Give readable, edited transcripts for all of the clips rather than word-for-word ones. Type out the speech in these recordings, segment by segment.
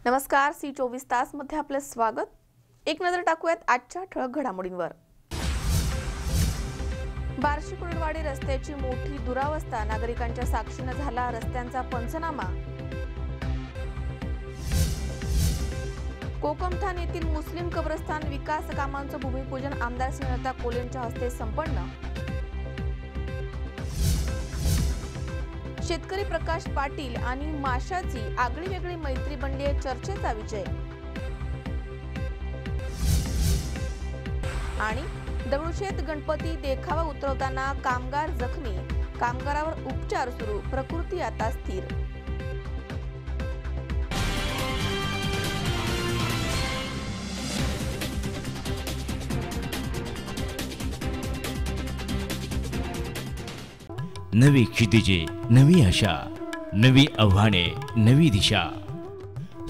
नमस्कार, सी 24 तास मध्ये आपले स्वागत। एक नजर टाकूयात आजच्या ठळक घडामोडींवर। बार्शी कुर्डवाडी रस्त्याची मोठी दुरावस्था, नागरिकांच्या साक्षीने झाला रस्त्यांचा पंचनामा। कोकमठाण येथील मुस्लिम कब्रस्तान विकास कामांचं भूमिपूजन आमदार स्नेहलता कोल्हेंच्या हस्ते संपन्न। शेतकरी प्रकाश पाटील आणि माशाची आगळी वेगळी मैत्री बनली आहे, चर्चेचा विषय। आणि दगडूशेठ गणपती देखावा उतरवताना कामगार जखमी, कामगारावर उपचार सुरू, प्रकृती आता स्थिर। नवी क्षितिजे, नवी आशा, नवी आव्हाने, नवी दिशा।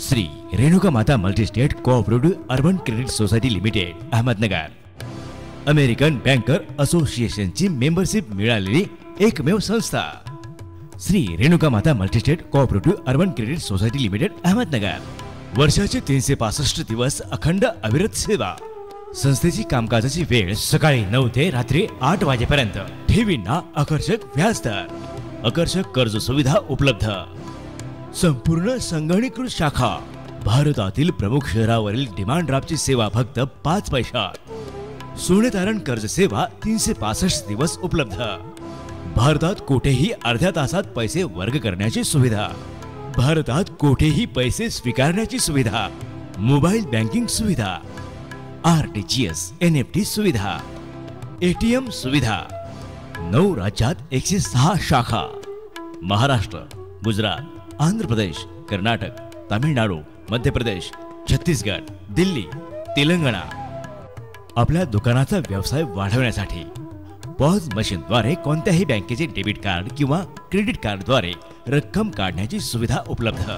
Shri Renuka Mata multistate cooperative urban credit society limited, Ahmednagar, American banker असोसिएशनची मेंबरशिप मिळालेली एकमेव संस्था। Shri Renuka Mata multistate cooperative urban credit society limited, Ahmednagar. वर्षाचे 365 दिवस अखंड अविरत सेवा। संस्थेची कामकाजाची वेळ सकाळी 9 ते रात्री 8 वाजेपर्यंत। ठेवींना आकर्षक व्याजदर, आकर्षक कर्ज सुविधा उपलब्ध। संपूर्ण संगणकीकृत शाखा। भारतातील प्रमुख शहरावरील डिमांड ड्राफ्टची सेवा फक्त 5 पैशात। सोने तारण कर्ज सेवा 365 दिवस उपलब्ध। भारतात कुठेही अर्ध्या तासात पैसे वर्ग करण्याची सुविधा। भारतात कुठेही पैसे स्वीकारण्याची सुविधा। मोबाईल बँकिंग सुविधा, RTGS, NFT सुविधा, ATM सुविधा। 9 राज्यात 106 शाखा। महाराष्ट्र, गुजरात, आंध्र प्रदेश, कर्नाटक, तामिळनाडू, मध्य प्रदेश, छत्तीसगड, दिल्ली, तेलंगणा। आपल्या दुकानाचा व्यवसाय वाढवण्यासाठी पॉज मशीनद्वारे कोणत्याही बँकेचे डेबिट कार्ड किंवा क्रेडिट कार्डद्वारे रक्कम काढण्याची सुविधा उपलब्ध।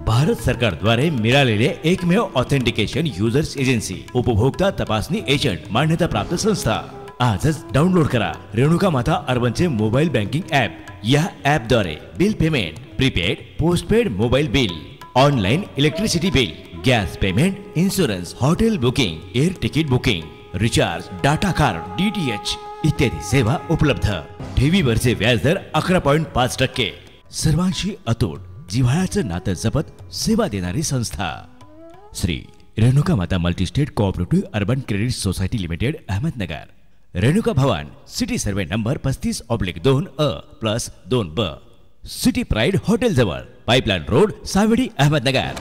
भारत सरकारद्वारे मिळालेले एकमेव ऑथेंटिकेशन युजर्स एजन्सी, उपभोक्ता तपासणी एजंट मान्यता प्राप्त संस्था। आजच डाउनलोड करा रेणुका माता अर्बनचे मोबाईल बँकिंग ॲप। या ॲपद्वारे bill payment, prepaid, postpaid mobile bill, online electricity bill, gas payment, insurance, hotel booking, air ticket booking, recharge, data card, DTH इत्यादी सेवा उपलब्ध। ठेवीवरचे व्याजदर 11.5%। सर्वांशी अतूट जिव्हाळ्याचं नातं जपत सेवा देणारी संस्था। Shri Renuka Mata multistate cooperative urban credit society limited, Ahmednagar. Renuka Bhavan, city survey number 35/2A+2B, city pride hotel जवळ, pipeline road, Savedi, Ahmednagar.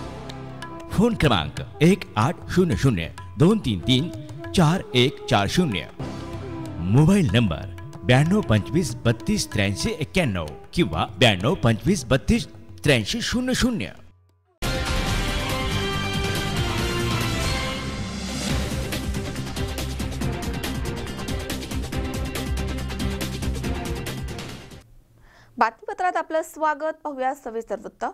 Phone क्रमांक 1800-233-4140। मोबाईल नंबर 9225328391 किंवा 9225328300। बातमीपत्रात आपलं स्वागत। पाहूया सविस्तर वृत्त।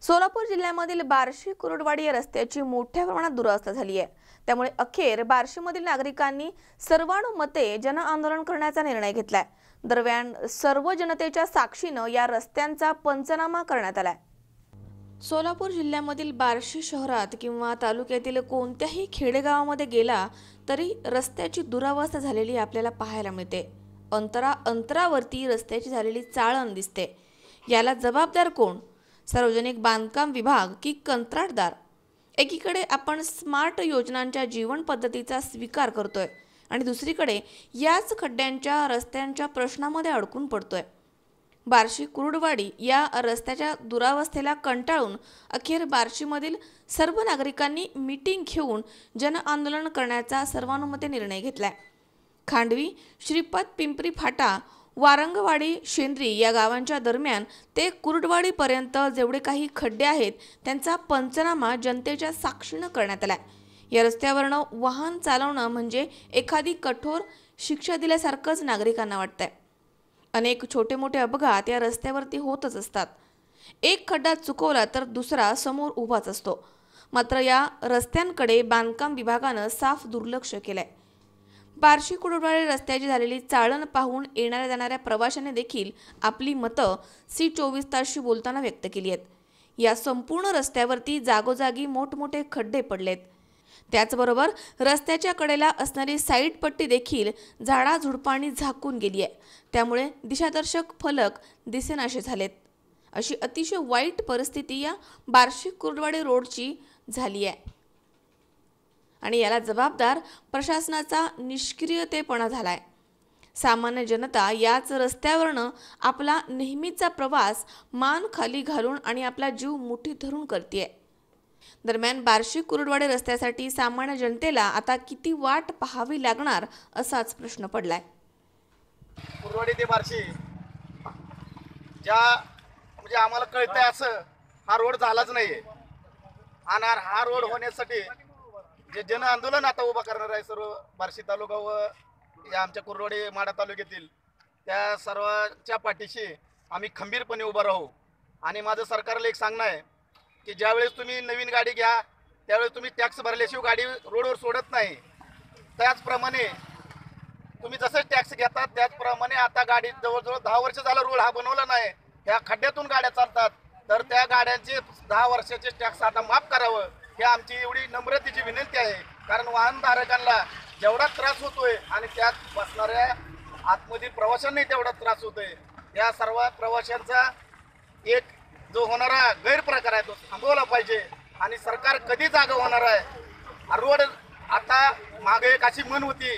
सोलापूर जिल्ह्यामधील बार्शी कुर्डवाडी या रस्त्याची मोठ्या प्रमाणात दुरावस्था झाली आहे। त्यामुळे अखेर बार्शीमधील नागरिकांनी सर्वानुमते जन आंदोलन करण्याचा निर्णय घेतलाय। दरम्यान सर्व जनतेच्या साक्षीने या रस्त्यांचा पंचनामा करण्यात आलाय। सोलापूर जिल्ह्यामधील बार्शी शहरात किंवा तालुक्यातील कोणत्याही खेडेगावामध्ये गेला तरी रस्त्याची दुरावस्था झालेली आपल्याला पाहायला मिळते। अंतरावरती रस्त्याची झालेली चाळण दिसते। याला जबाबदार कोण? सार्वजनिक बांधकाम विभाग की कंत्राटदार? एकीकडे आपण स्मार्ट योजनांच्या जीवन पद्धतीचा स्वीकार करतोय आणि दुसरीकडे याच खड्ड्यांच्या रस्त्यांच्या प्रश्नामध्ये अडकून पडतोय। बार्शी कुर्डवाडी या रस्त्याच्या दुरावस्थेला कंटाळून अखेर बार्शीमधील सर्व नागरिकांनी मीटिंग घेऊन जन आंदोलन करण्याचा सर्वानुमते निर्णय घेतलाय। खांडवी, श्रीपत, पिंपरी फाटा, वारंगवाडी, शेंद्री या गावांच्या दरम्यान ते कुर्डवाडी पर्यंत जेवढे काही खड्डे आहेत त्यांचा पंचनामा जनतेच्या साक्षीने करण्यात आलाय। या रस्त्यावरनं वाहन चालवणं म्हणजे एखादी कठोर शिक्षा दिल्यासारखंच नागरिकांना वाटतंय। अनेक छोटे मोठे अपघात या रस्त्यावरती होतच असतात। एक खड्डा चुकवला तर दुसरा समोर उभाच असतो। मात्र या रस्त्यांकडे बांधकाम विभागानं साफ दुर्लक्ष केलंय। बार्शी कुर्डवाडी रस्त्याची झालेली चाळण पाहून येणाऱ्या जाणाऱ्या प्रवाशांनी देखील आपली मतं सी 24 तासशी बोलताना व्यक्त केली आहेत। या संपूर्ण रस्त्यावरती जागोजागी मोठमोठे खड्डे पडलेत. त्याचबरोबर रस्त्याच्या कडेला असणारी साईड पट्टी देखील झाडाझुडपांनी झाकून गेली आहे. त्यामुळे दिशादर्शक फलक दिसेनासे झालेत. अशी अतिशय वाईट परिस्थिती या बार्शी कुर्डवाडी रोडची झाली आहे आणि याला जबाबदार प्रशासनाचा निष्क्रियतेपणा झालाय. सामान्य जनता याच रस्त्यावरनं आपला नेहमीचा प्रवास मान खाली घालून आणि आपला जीव मुठीत धरून करते. दरम्यान बार्शी कुर्डवाडी रस्त्यासाठी सामान्य जनतेला आता किती वाट पाहावी लागणार असाच प्रश्न पडलाय. कुर्डवाडी ते बार्शी ज्या म्हणजे आम्हाला कळतंय असं हा रोड झालाच नाहीये आणि हा रोड होण्यासाठी जे जन आंदोलन आता उभा करणार आहे सर्व बार्शी तालुका व या आमच्या कुर्डवाडी माढा तालुक्यातील त्या सर्वांच्या पाठीशी आम्ही खंबीरपणे उभा राहू. आणि माझं सरकारला एक सांगणं आहे की ज्यावेळेस तुम्ही नवीन गाडी घ्या त्यावेळेस तुम्ही टॅक्स भरल्याशिवाय गाडी रोडवर सोडत नाही. त्याचप्रमाणे तुम्ही जसं टॅक्स घेतात त्याचप्रमाणे आता गाडी जवळजवळ 10 वर्ष झालं रोड हा बनवला नाही. ह्या खड्ड्यातून गाड्या चालतात तर त्या गाड्यांचे 10 वर्षाचे टॅक्स आता माफ करावं ही आमची एवढी नम्रतेची विनंती आहे. कारण वाहनधारकांना जेवढा त्रास होतोय आणि त्यात बसणाऱ्या आतमधील प्रवाशांनाही तेवढा त्रास होतोय. या सर्व प्रवाशांचा एक जो होणारा गैरप्रकार आहे तो थांबवला पाहिजे. आणि सरकार कधी जागा होणार आहे. रोड आता मागे एक अशी म्हण होती,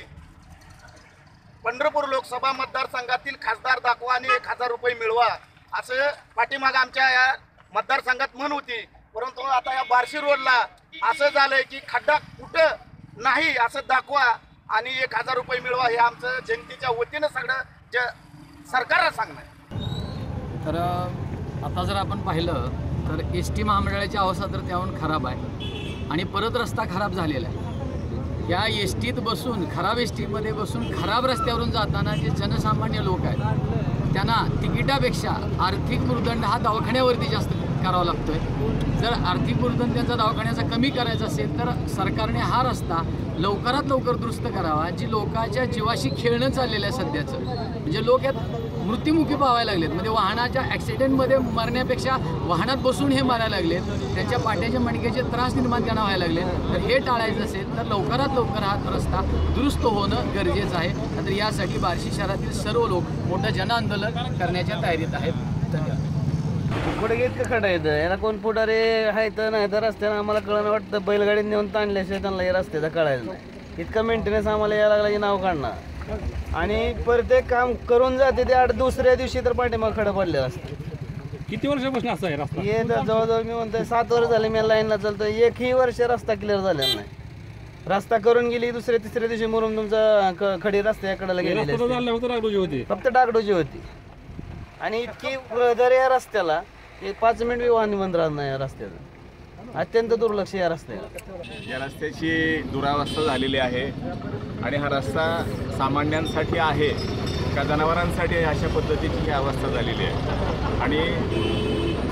पंढरपूर लोकसभा मतदारसंघातील खासदार दाखवा आणि 1000 रुपये मिळवा असं पाठीमाग आमच्या या मतदारसंघात म्हण होती. परंतु आता या बार्शी रोडला असं झालंय की खड्डा कुठं नाही असं दाखवा आणि 1000 रुपये मिळवा हे आमचं जनतेच्या वतीनं सगळं सरकारला सांगणं आहे. तर आता जर आपण पाहिलं तर ST महामंडळाची अवस्था तर त्याहून खराब आहे आणि परत रस्ता खराब झालेला आहे. या STत बसून खराब STमध्ये बसून खराब रस्त्यावरून जाताना जे जनसामान्य लोक आहेत त्यांना तिकिटापेक्षा आर्थिक भुर्दंड हा दवाखान्यावरती जास्त करावा लागतोय. जर आर्थिक भुर्दंड त्यांचा दवाखान्याचा कमी करायचा असेल तर सरकारने हा रस्ता लवकरात लवकर दुरुस्त करावा. जी लोकांच्या जीवाशी खेळणं चाललेलं आहे सध्याचं, म्हणजे लोक यात मृत्युमुखी पाहायला लागलेत. म्हणजे वाहनाच्या ॲक्सिडेंटमध्ये मरण्यापेक्षा वाहनात बसून हे मारायला लागलेत. त्यांच्या पाट्याच्या मणक्याचे त्रास निर्माण त्यांना व्हायला लागले. तर हे टाळायचं असेल तर लवकरात लवकर हा रस्ता दुरुस्त होणं गरजेचं आहे. तर यासाठी बार्शी शहरातील सर्व लोक मोठं जनआंदोलन करण्याच्या तयारीत आहेत. धन्यवाद. पुढे इतकं खडं येतं याला कोण पुढारे आहे तर नाही तर रस्त्यानं आम्हाला कळणं वाटतं. बैलगाडीत नेऊन ताणल्याशिवाय त्यांना या रस्त्याचा कळायचं नाही. इतकं मेंटेनन्स आम्हाला यायला लागला की नाव काढणार आणि प्रत्येक काम करून जाते ते दुसऱ्या दिवशी तर पाठीमाग खडं पडलेलं असतं. किती वर्षापासून असं आहे रस्ता? हे तर जवळजवळ मी म्हणतोय 7 वर्ष झाले मी लाईनला चालतो. एकही वर्ष रस्ता क्लिअर झालेला नाही. रस्ता करून गेली दुसऱ्या तिसऱ्या दिवशी म्हणून तुमचा खडी रस्त्याकडेला गेली फक्त डागडोजी होती. आणि इतकी दर या रस्त्याला 5 मिनिट वाहन बंद राहत नाही. या रस्त्याचं अत्यंत दुर्लक्ष या रस्त्याला. या रस्त्याची दुरावस्था झालेली आहे आणि हा रस्ता सामान्यांसाठी आहे का जनावरांसाठी अशा पद्धतीची ही अवस्था झालेली आहे. आणि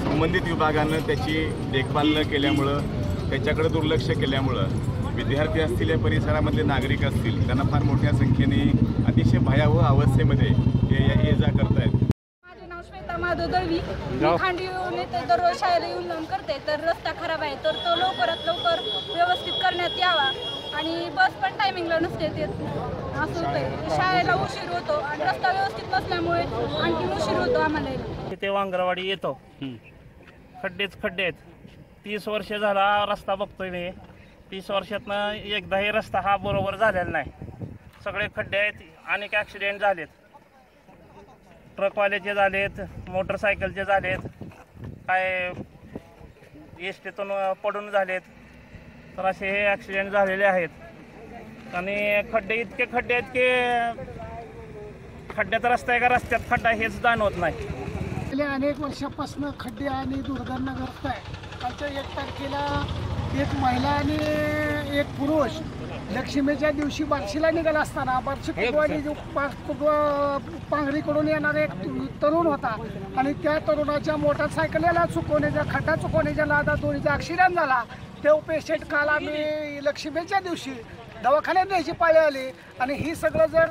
संबंधित विभागानं त्याची देखभाल न केल्यामुळं त्याच्याकडे दुर्लक्ष केल्यामुळं विद्यार्थी असतील या परिसरामधले नागरिक असतील त्यांना फार मोठ्या संख्येने अतिशय भयावह अवस्थेमध्ये ये जा करतायत. दळवी खांडी येऊन येते दररोज शाळेला येऊन करते. तर रस्ता खराब आहे तर तो लवकरात लवकर व्यवस्थित करण्यात यावा. आणि बस पण टायमिंगला नसते ते असं होतंय. शाळेला उशीर होतो आणि रस्ता व्यवस्थित नसल्यामुळे आणखी उशीर होतो आम्हाला. तिथे वांगरवाडी येतो खड्डेच खड्डे आहेत. 30 वर्ष झाला रस्ता बघतोय मी. 30 वर्षातनं एकदाही रस्ता हा बरोबर झालेला नाही. सगळे खड्डे आहेत. अनेक ॲक्सिडेंट झालेत. ट्रकवाल्याचे झालेत, मोटरसायकलचे झालेत, काय एसटीतून पडून झालेत. तर असे हे ॲक्सिडेंट झालेले आहेत. आणि खड्डे इतके खड्डे आहेत की खड्ड्यात रस्ता आहे का रस्त्यात खड्डा हेच जाणवत नाही. गेल्या अनेक वर्षापासून खड्डे आणि दुर्घटनाग्रस्त आहे. कालच्या 1 तारखेला एक महिला आणि एक पुरुष लक्ष्मीच्या दिवशी बार्शीला निघाला असताना बार्शी कुर्डवाडी पांगरीकडून येणारा एक तरुण होता आणि त्या तरुणाच्या मोटरसायकलीला चुकवण्याच्या खड्डा चुकवण्याच्या नादात दोन्हीचा ॲक्सिडेंट झाला. तो पेशंट काल आम्ही लक्ष्मीच्या दिवशी दवाखान्यात न्यायची पाळी आली. आणि ही सगळं जर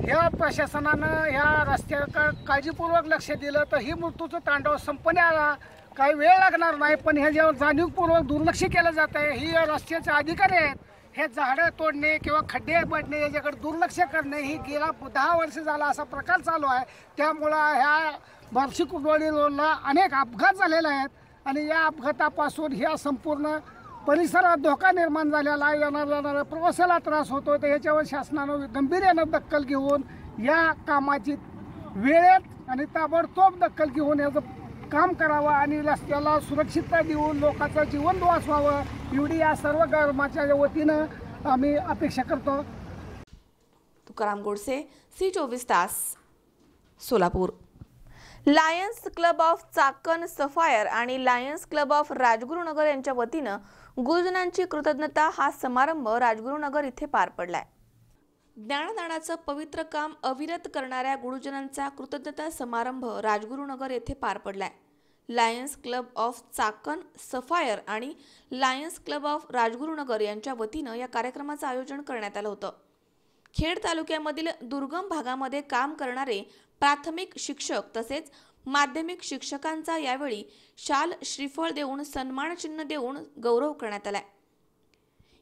ह्या प्रशासनानं ह्या रस्त्याकडे काळजीपूर्वक लक्ष दिलं तर ही मृत्यूचं तांडव संपण्याला काही वेळ लागणार नाही, पण ह्याच्यावर जाणीवपूर्वक दुर्लक्ष केलं जात आहे. ही रस्त्याचे अधिकारी आहेत, हे झाडं तोडणे किंवा खड्डे पडणे याच्याकडे दुर्लक्ष करणे ही गेला 10 वर्ष झाला असा प्रकार चालू आहे. त्यामुळं ह्या बार्शी कुर्डवाडी रोडला अनेक अपघात झालेले आहेत आणि या अपघातापासून ह्या संपूर्ण परिसरात धोका निर्माण झालेला येणाऱ्या प्रवासाला त्रास होतो. तर याच्यावर शासनानं गंभीर्यानं दखल घेऊन या कामाची वेळेत आणि ताबडतोब दखल घेऊन याचं काम करावं आणि रस्त्याला सुरक्षितता देऊन लोकांचं जीवन वाचवावं एवढी या सर्व गावाच्या वतीनं आम्ही अपेक्षा करतो. तुकाराम गोडसे, C24 तास, Solapur. Lions club of Chakan sapphire आणि लायन्स क्लब ऑफ राजगुरुनगर यांच्या वतीनं गुरुजनांची कृतज्ञता हा समारंभ राजगुरुनगर इथे पार पडलाय. ज्ञानदानाचं पवित्र काम अविरत करणाऱ्या गुरुजनांचा कृतज्ञता समारंभ राजगुरुनगर येथे पार पडलाय. Lions club of Chakan sapphire आणि लायन्स क्लब ऑफ राजगुरुनगर यांच्या वतीनं या कार्यक्रमाचं आयोजन करण्यात आलं होतं. खेड तालुक्यामधील दुर्गम भागामध्ये काम करणारे प्राथमिक शिक्षक तसेच माध्यमिक शिक्षकांचा यावेळी शाल श्रीफळ देऊन सन्मान चिन्ह देऊन गौरव करण्यात आलाय.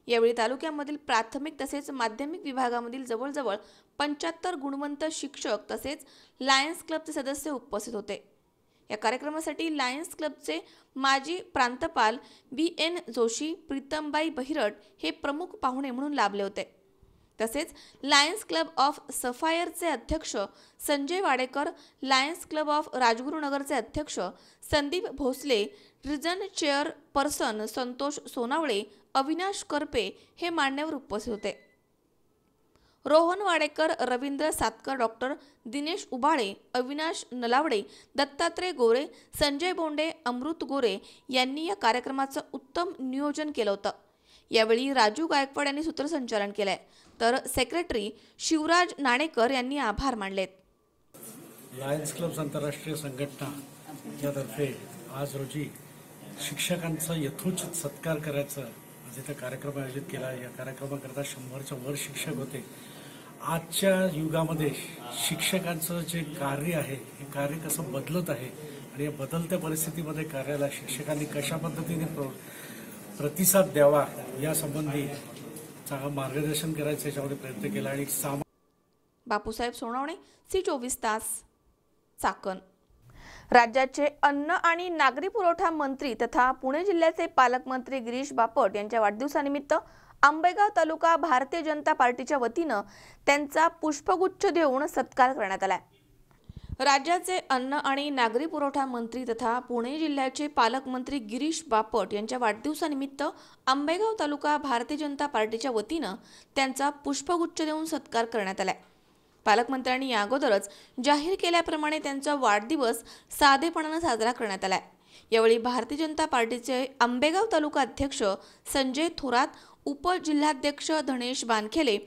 यावेळी तालुक्यामधील प्राथमिक तसेच माध्यमिक विभागामधील जवळजवळ 75 गुणवंत शिक्षक तसेच लायन्स क्लबचे सदस्य उपस्थित होते. या कार्यक्रमासाठी लायन्स क्लबचे माजी प्रांतपाल BN जोशी, प्रीतमबाई बहिरट हे प्रमुख पाहुणे म्हणून लाभले होते. तसेच लायन्स क्लब ऑफ सफायरचे अध्यक्ष Sanjay Wadekar, lions club of राजगुरुनगरचे अध्यक्ष संदीप भोसले, रिजन चेअरपर्सन संतोष सोनावळे, अविनाश करपे हे मान्यवर उपस्थित होते. रोहन वाडेकर, रवींद्र सातकर, डॉक्टर दिनेश उबाळे, अविनाश नलावडे, दत्तात्रय गोरे, संजय बोंडे, अमृत गोरे यांनी या कार्यक्रमाचं उत्तम नियोजन केलं होतं. यावेळी राजू गायकवाड यांनी सूत्रसंचालन केलंय तर सेक्रेटरी शिवराज नाणेकर यांनी आभार मानलेत. लायन्स क्लब आंतरराष्ट्रीय संघटना यातर्फे आज रोजी शिक्षकांचा यथोचित सत्कार करायचा इथे कार्यक्रम आयोजित केला. या कार्यक्रमाकरता 100च्या वर शिक्षक होते. आजच्या युगामध्ये शिक्षकांचं जे कार्य आहे हे कार्य कसं बदलत आहे आणि या बदलत्या परिस्थितीमध्ये कार्याला शिक्षकांनी कशा पद्धतीने प्रतिसाद द्यावा यासंबंधी चांगलं मार्गदर्शन करायचं याच्यामध्ये प्रयत्न केला. आणि बापूसाहेब सोनवणे, C24 तास, चाकण. राज्याचे अन्न आणि नागरी पुरवठा मंत्री तथा पुणे जिल्ह्याचे पालकमंत्री गिरीश बापट यांच्या वाढदिवसानिमित्त आंबेगाव तालुका भारतीय जनता पार्टीच्या वतीनं त्यांचा पुष्पगुच्छ देऊन सत्कार करण्यात आला. राज्याचे अन्न आणि नागरी पुरवठा मंत्री तथा पुणे जिल्ह्याचे पालकमंत्री गिरीश बापट यांच्या वाढदिवसानिमित्त आंबेगाव तालुका भारतीय जनता पार्टीच्या वतीनं त्यांचा पुष्पगुच्छ देऊन सत्कार करण्यात आला. पालकमंत्र्यांनी या अगोदरच जाहीर केल्याप्रमाणे त्यांचा वाढदिवस साधेपणाने साजरा करण्यात आला. यावेळी भारतीय जनता पार्टीचे आंबेगाव तालुका अध्यक्ष संजय थोरात, उपजिल्हाध्यक्ष धनेश बानखेले,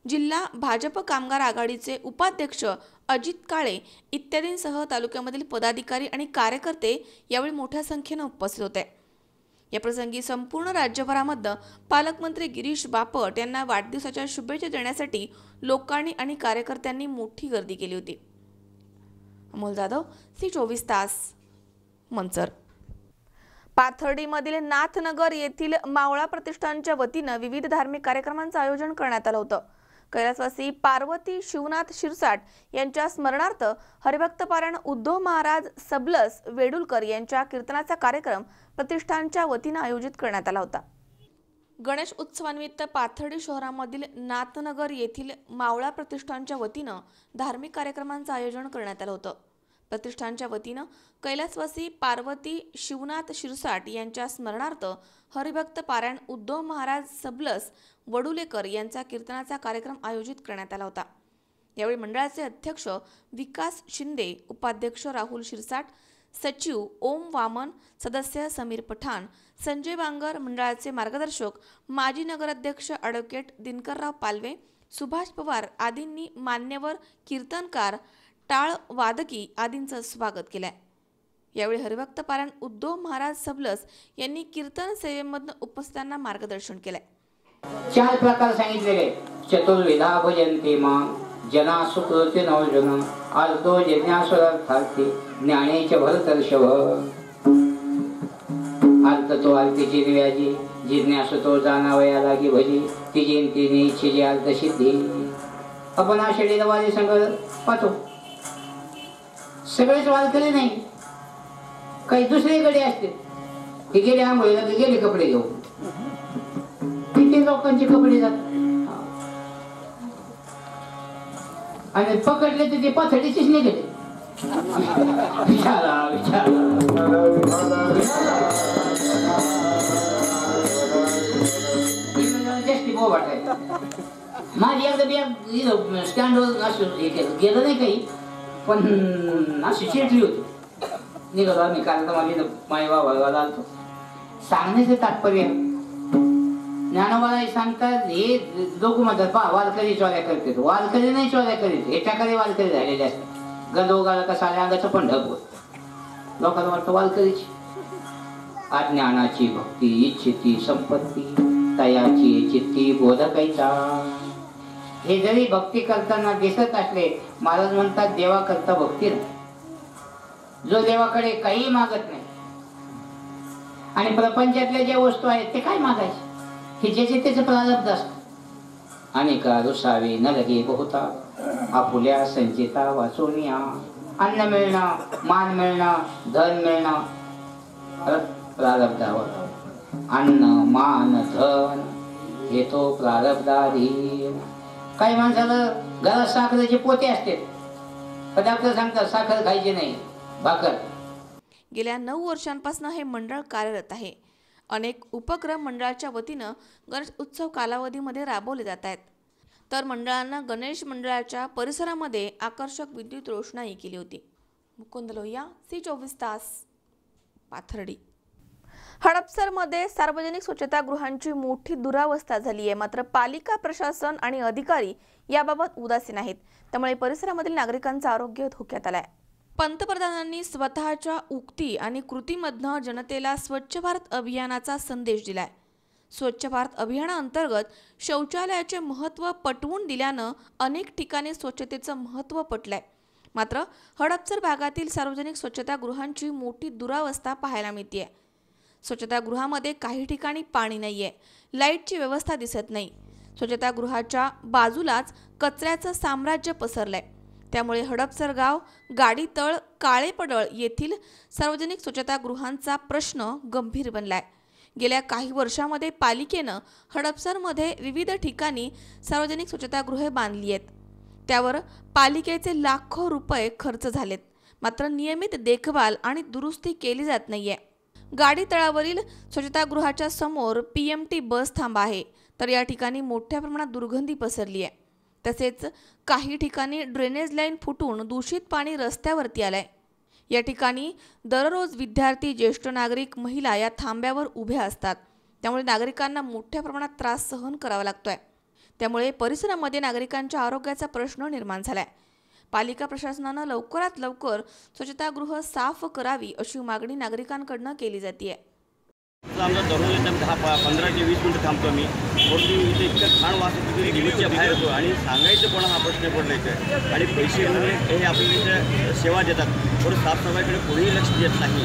जिल्हा भाजप कामगार आघाडीचे उपाध्यक्ष अजित काळे इत्यादींसह तालुक्यामधील पदाधिकारी आणि कार्यकर्ते यावेळी मोठ्या संख्येने उपस्थित होते. याप्रसंगी संपूर्ण राज्यभरामध्ये पालकमंत्री गिरीश बापट यांना वाढदिवसाच्या शुभेच्छा देण्यासाठी लोकांनी आणि कार्यकर्त्यांनी मोठी गर्दी केली होती. अमोल जाधव, C24 तास, मंचर. पाथर्डीमधील नाथनगर येथील मावळा प्रतिष्ठानच्या वतीनं विविध धार्मिक कार्यक्रमांचं आयोजन करण्यात आलं होतं. कैलासवासी पार्वती शिवनाथ शिरसाट यांच्या स्मरणार्थ हरिभक्त पारायण उद्धव महाराज सबलस वेडुलकर यांच्या कीर्तनाचा कार्यक्रम प्रतिष्ठानच्या वतीनं आयोजित करण्यात आला होता. गणेश उत्सवानिमित्त पाथर्डी शहरामधील नाथनगर येथील मावळा प्रतिष्ठानच्या वतीनं धार्मिक कार्यक्रमांचं आयोजन करण्यात आलं होतं. प्रतिष्ठानच्या वतीनं कैलासवासी पार्वती शिवनाथ शिरसाट यांच्या स्मरणार्थ हरिभक्त पारायण उद्धव महाराज सबलस वडुलेकर यांचा कीर्तनाचा कार्यक्रम आयोजित करण्यात आला होता. यावेळी मंडळाचे अध्यक्ष विकास शिंदे, उपाध्यक्ष राहुल शिरसाट, सचिव ओम वामन, सदस्य समीर पठाण, संजय बांगर, मंडळाचे मार्गदर्शक माजी नगराध्यक्ष ॲडव्होकेट दिनकरराव पालवे, सुभाष पवार आदींनी मान्यवर कीर्तनकार, टाळ वादकी आदींचं स्वागत केलंय. यावेळी हरिभक्त पारायण उद्धव महाराज सबलस यांनी कीर्तन सेवेमधून उपस्थितांना मार्गदर्शन केलंय. 4 प्रकार सांगितलेले. चतुर्विधा भजन्ते मां जना सुकृती नवजन आर्तो जिज्ञासुरर्थार्थी ज्ञानेच भरतर्षभ. आलत तो आलतीची व्याजी जिज्ञासू तो जाणावया लागी भजी ती जयंती इच्छेची आलत सिद्धी. आपण आषाढीला वारी संघ पाहतो. सगळेच वारकरी नाही, काही दुसरीकडे असते. ते गेले आंघोळीला, ते गेले कपडे घेऊन. किती लोकांचे कपडे जातात आणि पकडले तर ते पाथडीचेच निघाले. विचारा जास्ती भाऊ वाटायला. माझी एकदा स्टँडवर असं हे केलं, गेलं नाही काही, पण अशी चिटली होती. निघालो आम्ही कार्यक्रमाला, माई बाबा आलतो. सांगण्याचं तात्पर्य ज्ञानोबाला सांगतात, हे लोक म्हणतात पहा वारकरी चोऱ्या करतात. वारकरी नाही चोऱ्या करीत, ह्याच्याकडे वारकरी झालेले असतात. गंधोगाला कसा आल्या अंगाचं पण ढगवत लोकांना वाटतं वारकरीची. अज्ञानाची भक्ती इच्छिती संपत्ती तयाची चित्ती बोधकायचा. हे जरी भक्ती करताना दिसत असले, महाराज म्हणतात देवा करता भक्ती नाही. जो देवाकडे काही मागत नाही आणि प्रपंचातल्या ज्या वस्तू आहेत ते काय मागायचे, हे ज्याचे त्याचे प्रारब्ध असत. अनेका रुसावे न लगे बहुता आपुल्या संचिता वाचोनिया. अन्न मिळणं, मान मिळणं, धन मिळणं प्रारब्धावर. अन्न मान धन हे तो प्रारब्धाधीन. काही माणसाला घरात साखरेचे पोते असते, पदार्थ सांगतात साखर खायची नाही, भाकर. गेल्या 9 वर्षांपासून हे मंडळ कार्यरत आहे. अनेक उपक्रम मंडळाच्या वतीनं गणेश उत्सव कालावधीमध्ये राबवले जात आहेत. तर मंडळानं गणेश मंडळाच्या परिसरामध्ये आकर्षक विद्युत रोषणाई केली होती. मुकुंद लोहिया, C24 तास, पाथर्डी. हडपसरमध्ये सार्वजनिक स्वच्छतागृहांची मोठी दुरावस्था झाली आहे. मात्र पालिका प्रशासन आणि अधिकारी याबाबत उदासीन आहेत. त्यामुळे परिसरामधील नागरिकांचं आरोग्य धोक्यात आलंय. पंतप्रधानांनी स्वतःच्या उक्ती आणि कृतीमधनं जनतेला स्वच्छ भारत अभियानाचा संदेश दिलाय. स्वच्छ भारत अभियानाअंतर्गत शौचालयाचे महत्त्व पटवून दिल्यानं अनेक ठिकाणी स्वच्छतेचं महत्त्व पटलंय. मात्र हडपसर भागातील सार्वजनिक स्वच्छतागृहांची मोठी दुरावस्था पाहायला मिळते. स्वच्छतागृहामध्ये काही ठिकाणी पाणी नाहीये, लाईटची व्यवस्था दिसत नाही. स्वच्छतागृहाच्या बाजूलाच कचऱ्याचं साम्राज्य पसरलंय. त्यामुळे हडपसर गाव, गाडीतळ, काळेपडळ येथील सार्वजनिक स्वच्छतागृहांचा प्रश्न गंभीर बनलाय. गेल्या काही वर्षांमध्ये पालिकेनं हडपसरमध्ये विविध ठिकाणी सार्वजनिक स्वच्छतागृहे बांधली आहेत. त्यावर पालिकेचे लाखो रुपये खर्च झालेत. मात्र नियमित देखभाल आणि दुरुस्ती केली जात नाहीये. गाडीतळावरील स्वच्छतागृहाच्या समोर PMT बस थांबा आहे, तर या ठिकाणी मोठ्या प्रमाणात दुर्गंधी पसरली आहे. तसेच काही ठिकाणी ड्रेनेज लाईन फुटून दूषित पाणी रस्त्यावरती आलंय. या ठिकाणी दररोज विद्यार्थी, ज्येष्ठ नागरिक, महिला या थांब्यावर उभ्या असतात. त्यामुळे नागरिकांना मोठ्या प्रमाणात त्रास सहन करावा लागतोय. त्यामुळे परिसरामध्ये नागरिकांच्या आरोग्याचा प्रश्न निर्माण झालाय. पालिका प्रशासनानं लवकरात लवकर स्वच्छतागृह साफ करावी अशी मागणी नागरिकांकडून केली जाते. आमचा दररोज एकदम 15 ते 20 मिनिटं थांबतो मी. परंतु इथे इतकं छान वास येतो की लिमिटच्या बाहेर होतो आणि सांगायचं कोणा हा प्रश्न पडला इथे. आणि पैसे हे आपल्याला इथे सेवा देतात, परंतु साफसफाईकडे कोणीही लक्ष देत नाही.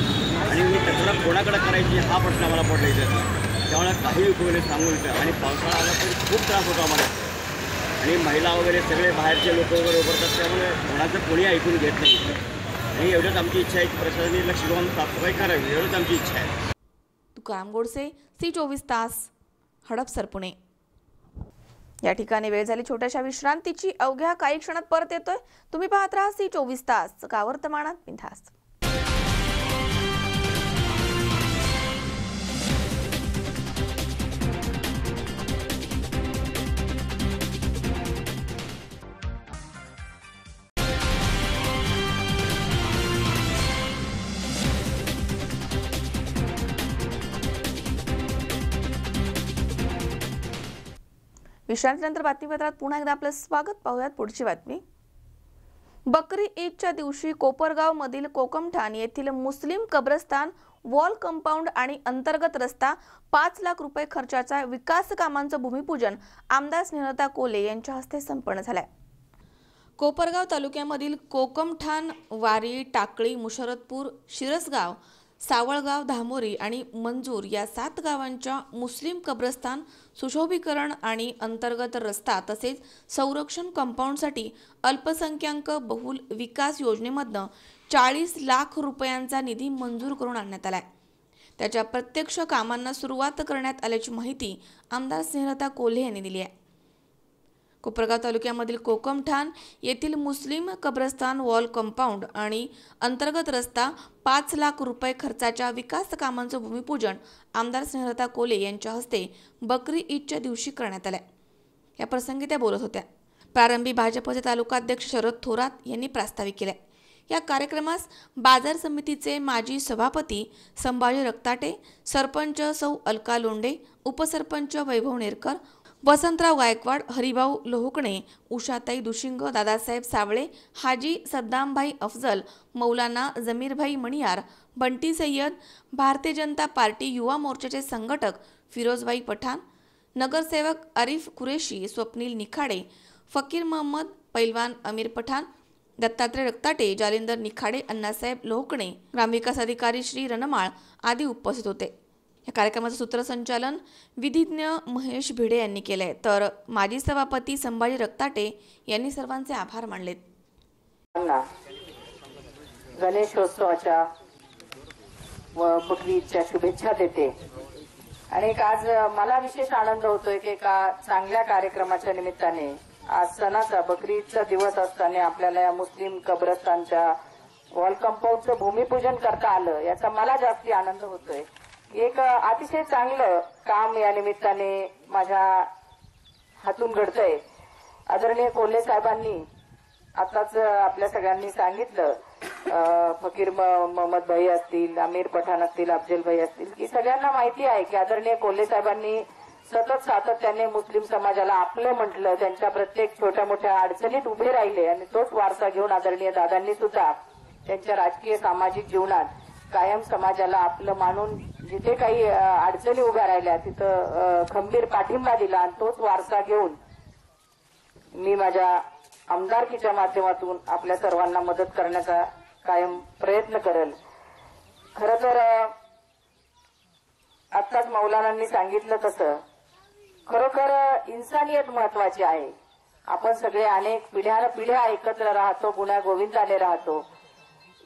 आणि मी तक्रार कोणाकडे करायची हा प्रश्न आम्हाला पडला इथे. त्यामुळे काही उपयोग सांगून इथं. आणि पावसाळा आला तरी खूप त्रास होतो आम्हाला. आणि महिला वगैरे सगळे बाहेरचे लोक वगैरे उभारतात, त्यामुळे कोणाचं कोणी ऐकून घेत नाही. आणि एवढंच आमची इच्छा आहे की प्रशासनाने लक्ष देऊन साफसफाई करावी, एवढंच आमची इच्छा आहे. तुकाराम गोडसे, C24 तास, हडपसर, पुणे. या ठिकाणी वेळ झाली छोट्याशा विश्रांतीची. अवघ्या काही क्षणात परत येतोय. तुम्ही पाहत राहा C24 तास, का वर्तमानात बिनधास्त. विश्रांतीनंतर बातमीपत्रात पुन्हा एकदा आपलं स्वागत. पाहूयात पुढची बातमी. बकरी ईदच्या दिवशी कोपरगाव मधील कोकमठाण येथील मुस्लिम कब्रस्तान वॉल कंपाऊंड आणि अंतर्गत रस्ता 5 लाख रुपये खर्चाच्या विकास कामांचं भूमिपूजन आमदार स्नेहलता कोले यांच्या हस्ते संपन्न झालंय. कोपरगाव तालुक्यामधील कोकमठाण, वारी, टाकळी, मुशरतपूर, शिरसगाव, सावळगाव, धामोरी आणि मंजूर या 7 गावांच्या मुस्लिम कब्रस्तान सुशोभीकरण आणि अंतर्गत रस्ता तसेच संरक्षण कंपाऊंडसाठी अल्पसंख्याक बहुल विकास योजनेमधनं 40 लाख रुपयांचा निधी मंजूर करून आणण्यात आलाय. त्याच्या प्रत्यक्ष कामांना सुरुवात करण्यात आल्याची माहिती आमदार स्नेहलता कोल्हे यांनी दिली आहे. कोपरगाव तालुक्यामधील कोकमठाण येथील मुस्लिम कब्रस्तान वॉल कंपाऊंड आणि अंतर्गत रस्ता 5 लाख रुपये खर्चाच्या विकास कामांचं भूमिपूजन आमदार स्नेहलता कोल्हे यांच्या हस्ते बकरी ईदच्या दिवशी करण्यात आले. या प्रसंगी त्या बोलत होत्या. प्रारंभी भाजपचे तालुकाध्यक्ष शरद थोरात यांनी प्रास्ताविक केले. या कार्यक्रमास बाजार समितीचे माजी सभापती संभाजी रक्ताटे, सरपंच सौ अलका लोंडे, उपसरपंच वैभव नेरकर, वसंतराव गायकवाड, हरिभाऊ लोहकणे, उषाताई दुशिंग, दादासाहेब सावळे, हाजी सद्दामभाई अफजल, मौलाना जमीरभाई मणियार, बंटी सय्यद, भारतीय जनता पार्टी युवा मोर्चाचे संघटक फिरोजभाई पठाण, नगरसेवक आरिफ कुरेशी, स्वप्नील निखाडे, फकीर मोहम्मद, पैलवान अमीर पठाण, दत्तात्रय रक्ताटे, जालिंदर निखाडे, अण्णासाहेब लोहकणे, ग्रामविकास अधिकारी श्री रणमाळ आदी उपस्थित होते. या कार्यक्रमाचं सूत्रसंचालन विधिज्ञ महेश भिडे यांनी केले, तर माजी सभापती संभाजी रक्ताटे यांनी सर्वांचे आभार मानले. गणेशोत्सवाच्या व बकरी ईदच्या शुभेच्छा देते. आणि आज मला विशेष आनंद होतोय की एका चांगल्या कार्यक्रमाच्या निमित्ताने आज सणाचा बकरी ईदचा दिवस असताना आपल्याला या मुस्लिम कब्रस्तानच्या वॉल कंपाऊंडचं भूमिपूजन करता आलं, याचा मला जास्ती आनंद होतोय. एक अतिशय चांगलं काम या निमित्ताने माझ्या हातून घडतंय. आदरणीय कोल्हे साहेबांनी आताच आपल्या सगळ्यांनी सांगितलं, फकीर मोहम्मद भाई असतील, आमिर पठाण असतील, अफजल भाई असतील, की सगळ्यांना माहिती आहे की आदरणीय कोल्हे साहेबांनी सतत सातत्याने मुस्लिम समाजाला आपलं म्हटलं, त्यांच्या प्रत्येक छोट्या मोठ्या अडचणीत उभे राहिले आणि तोच वारसा घेऊन आदरणीय दादांनी सुद्धा त्यांच्या राजकीय सामाजिक जीवनात कायम समाजाला आपलं मानून जिथे काही अडचणी उभ्या राहिल्या तिथं खंबीर पाठिंबा दिला आणि तोच वारसा घेऊन मी माझ्या आमदारकीच्या माध्यमातून आपल्या सर्वांना मदत करण्याचा कायम प्रयत्न करेल. खरं तर आत्ताच मौलानांनी सांगितलं तसं खरोखर इंसानियत महत्वाची आहे. आपण सगळे अनेक पिढ्या एकत्र राहतो, गुण्या गोविंदाने राहतो.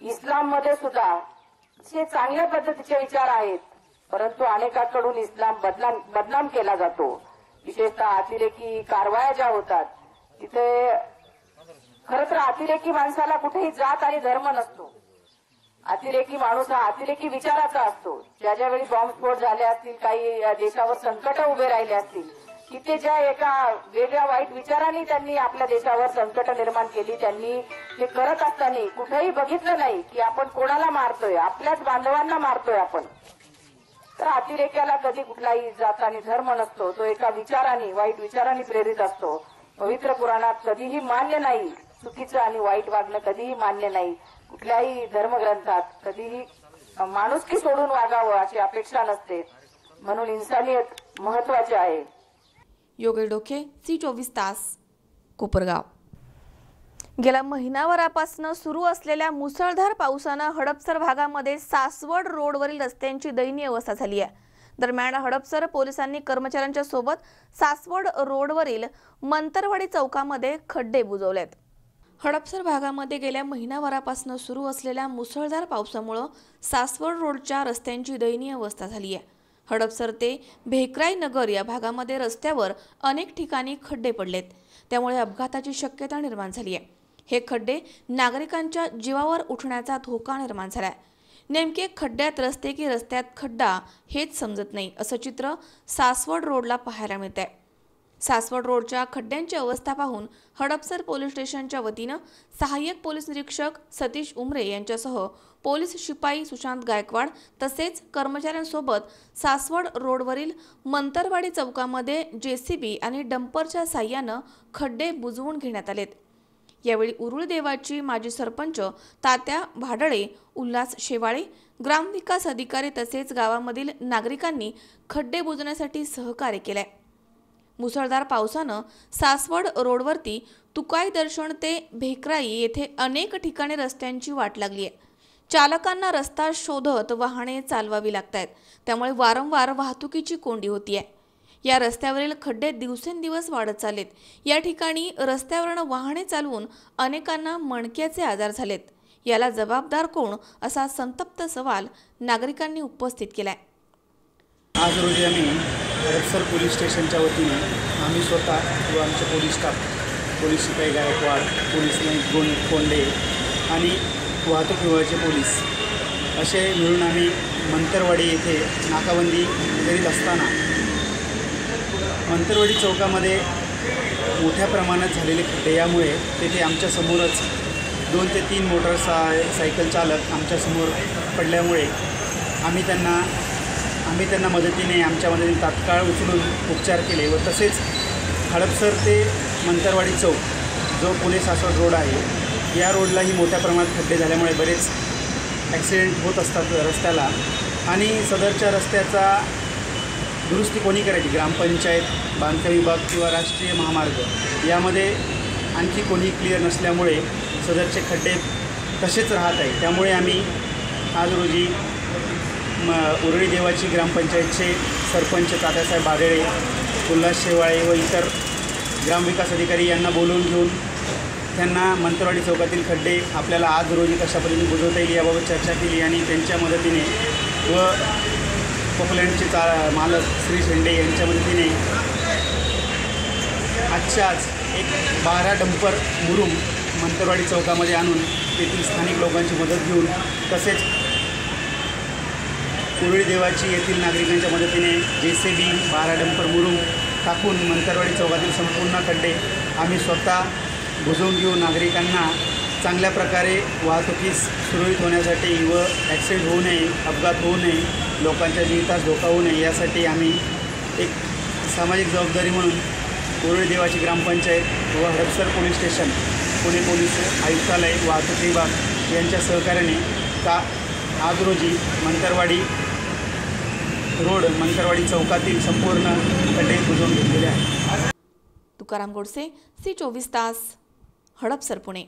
इस्लाम मध्ये सुद्धा असे चांगल्या पद्धतीचे विचार आहेत, परंतु अनेकांकडून इस्लाम बदनाम केला जातो. विशेषतः अतिरेकी कारवाया ज्या होतात तिथे खरं तर अतिरेकी माणसाला कुठेही जात आणि धर्म नसतो. अतिरेकी माणूस हा अतिरेकी विचाराचा असतो. ज्यावेळी बॉम्बस्फोट झाले असतील, काही देशावर संकट उभे राहिले असतील, की ते ज्या एका वेगळ्या वाईट विचारांनी त्यांनी आपल्या देशावर संकट निर्माण केली, त्यांनी हे करत असताना कुठेही बघितलं नाही की आपण कोणाला मारतोय, आपल्याच बांधवांना मारतोय आपण. तर अतिरेक्याला कधी कुठलाही जात आणि धर्म नसतो, तो एका विचाराने, वाईट विचाराने प्रेरित असतो. पवित्र पुराणात कधीही मान्य नाही, चुकीचं आणि वाईट वागणं कधीही मान्य नाही. कुठल्याही धर्मग्रंथात कधीही माणुसकी सोडून वागावं अशी अपेक्षा नसते. म्हणून इन्सानियत महत्वाची आहे. योगेश डोके, C24 तास, कोपरगाव. गेल्या महिनाभरापासून सुरू असलेल्या मुसळधार पावसानं हडपसर भागामध्ये सासवड रोडवरील रस्त्यांची दयनीय अवस्था झाली आहे. दरम्यान हडपसर पोलिसांनी कर्मचाऱ्यांच्या सोबत सासवड रोडवरील मंतरवाडी चौकामध्ये खड्डे बुजवलेत. हडपसर भागामध्ये गेल्या महिनाभरापासून सुरू असलेल्या मुसळधार पावसामुळे सासवड रोडच्या रस्त्यांची दयनीय अवस्था झाली आहे. हडपसर ते भेकराई नगर या भागामध्ये रस्त्यावर अनेक ठिकाणी खड्डे पडलेत, त्यामुळे अपघाताची शक्यता निर्माण झाली आहे. हे खड्डे नागरिकांच्या जीवावर उठण्याचा धोका निर्माण झालाय. नेमके खड्ड्यात रस्ते की रस्त्यात खड्डा हेच समजत नाही, असं चित्र सासवड रोडला पाहायला मिळतंय. सासवड रोडच्या खड्ड्यांची अवस्था पाहून हडपसर पोलीस स्टेशनच्या वतीनं सहाय्यक पोलीस निरीक्षक सतीश उमरे यांच्यासह पोलीस शिपाई सुशांत गायकवाड तसेच कर्मचाऱ्यांसोबत सासवड रोडवरील मंतरवाडी चौकामध्ये JCB आणि डंपरच्या साह्यानं खड्डे बुजवून घेण्यात आलेत. यावेळी उरुळी देवाची माजी सरपंच तात्या भाडळे, उल्हास शेवाळे, ग्रामविकास अधिकारी तसेच गावामधील नागरिकांनी खड्डे बुजवण्यासाठी सहकार्य केले. मुसळधार पावसानं सासवड रोडवरती तुकाई दर्शन ते भेकराई येथे अनेक ठिकाणी रस्त्यांची वाट लागली आहे. चालकांना रस्ता शोधत वाहने चालवावी लागतात, त्यामुळे वारंवार वाहतुकीची कोंडी होतीये. या रस्त्यावरील खड्डे दिवसेंदिवस वाढत चाललेत. या ठिकाणी रस्त्यावरनं वाहने चालवून अनेकांना मणक्याचे आजार झालेत. याला जबाबदार कोण, असा संतप्त सवाल नागरिकांनी उपस्थित केलाय. आज रोजी आम्ही हडपसर पोलीस स्टेशनच्या वतीने आम्ही स्वतः व आमचे पोलीस स्टाफ, पोलीस शिपाई गायकवाड, पोलीस नाईक कोंडे आणि वाहतूक विभागाचे पोलीस असे मिळून आम्ही मंतरवाडी येथे नाकाबंदी करीत असताना मंतरवाडी चौकामध्ये मोठ्या प्रमाणात झालेले खड्डे, यामुळे तेथे आमच्यासमोरच 2 ते 3 मोटरसायकल चालक आमच्यासमोर पडल्यामुळे आम्ही त्यांना मदतीने तात्काळ उचलून उपचार केले व तसेच हडपसर ते मंतरवाडी चौक जो पुणे सासवड रोड आहे, या रोडलाही मोठ्या प्रमाणात खड्डे झाल्यामुळे बरेच ॲक्सिडेंट होत असतात रस्त्याला. आणि सदरच्या रस्त्याचा दुरुस्ती कोणी करायची, ग्रामपंचायत, बांधकाम विभाग किंवा राष्ट्रीय महामार्ग, यामध्ये आणखी कोणी क्लिअर नसल्यामुळे सदरचे खड्डे तसेच राहत आहे. त्यामुळे आम्ही आज रोजी उरळी देवाची ग्रामपंचायतचे सरपंच तात्यासाहेब बागळे, उल्हास शेवाळे व इतर ग्रामविकास अधिकारी यांना बोलवून घेऊन त्यांना मंतरवाडी चौकातील खड्डे आपल्याला आज रोजी कशा पद्धतीने बुजवता येईल याबाबत चर्चा केली. आणि त्यांच्या मदतीने व पॉपुलँडचे मालक श्री शेंडे यांच्या मदतीने आजच्या आज एक 12 डंपर मुरुम मंतरवाडी चौकामध्ये आणून तेथील स्थानिक लोकांची मदत घेऊन तसेच उरळी देवाची येथील नागरिकांच्या मदतीने JCB 12 डंपर मुरुम टाकून मंतरवाडी चौकातील संपूर्ण खड्डे आम्ही स्वतः बुजवून घेऊन नागरिकांना चांगल्या प्रकारे वाहतुकीस सुरळीत होण्यासाठी व ॲक्सिडेंट होऊ नये, अपघात होऊ नये, लोकांच्या जीवितास धोका होऊ नये यासाठी आम्ही एक सामाजिक जबाबदारी म्हणून उरळी देवाची ग्रामपंचायत व Hadapsar police station, Pune police आयुक्तालय, वाहतूक विभाग यांच्या सहकार्याने आज रोजी मंतरवाडी रोड, मंतरवाडी चौकातील संपूर्ण खड्डे बुजवून घेतलेले आहेत. तुकाराम गोडसे, C24 तास, हडपसर, पुणे.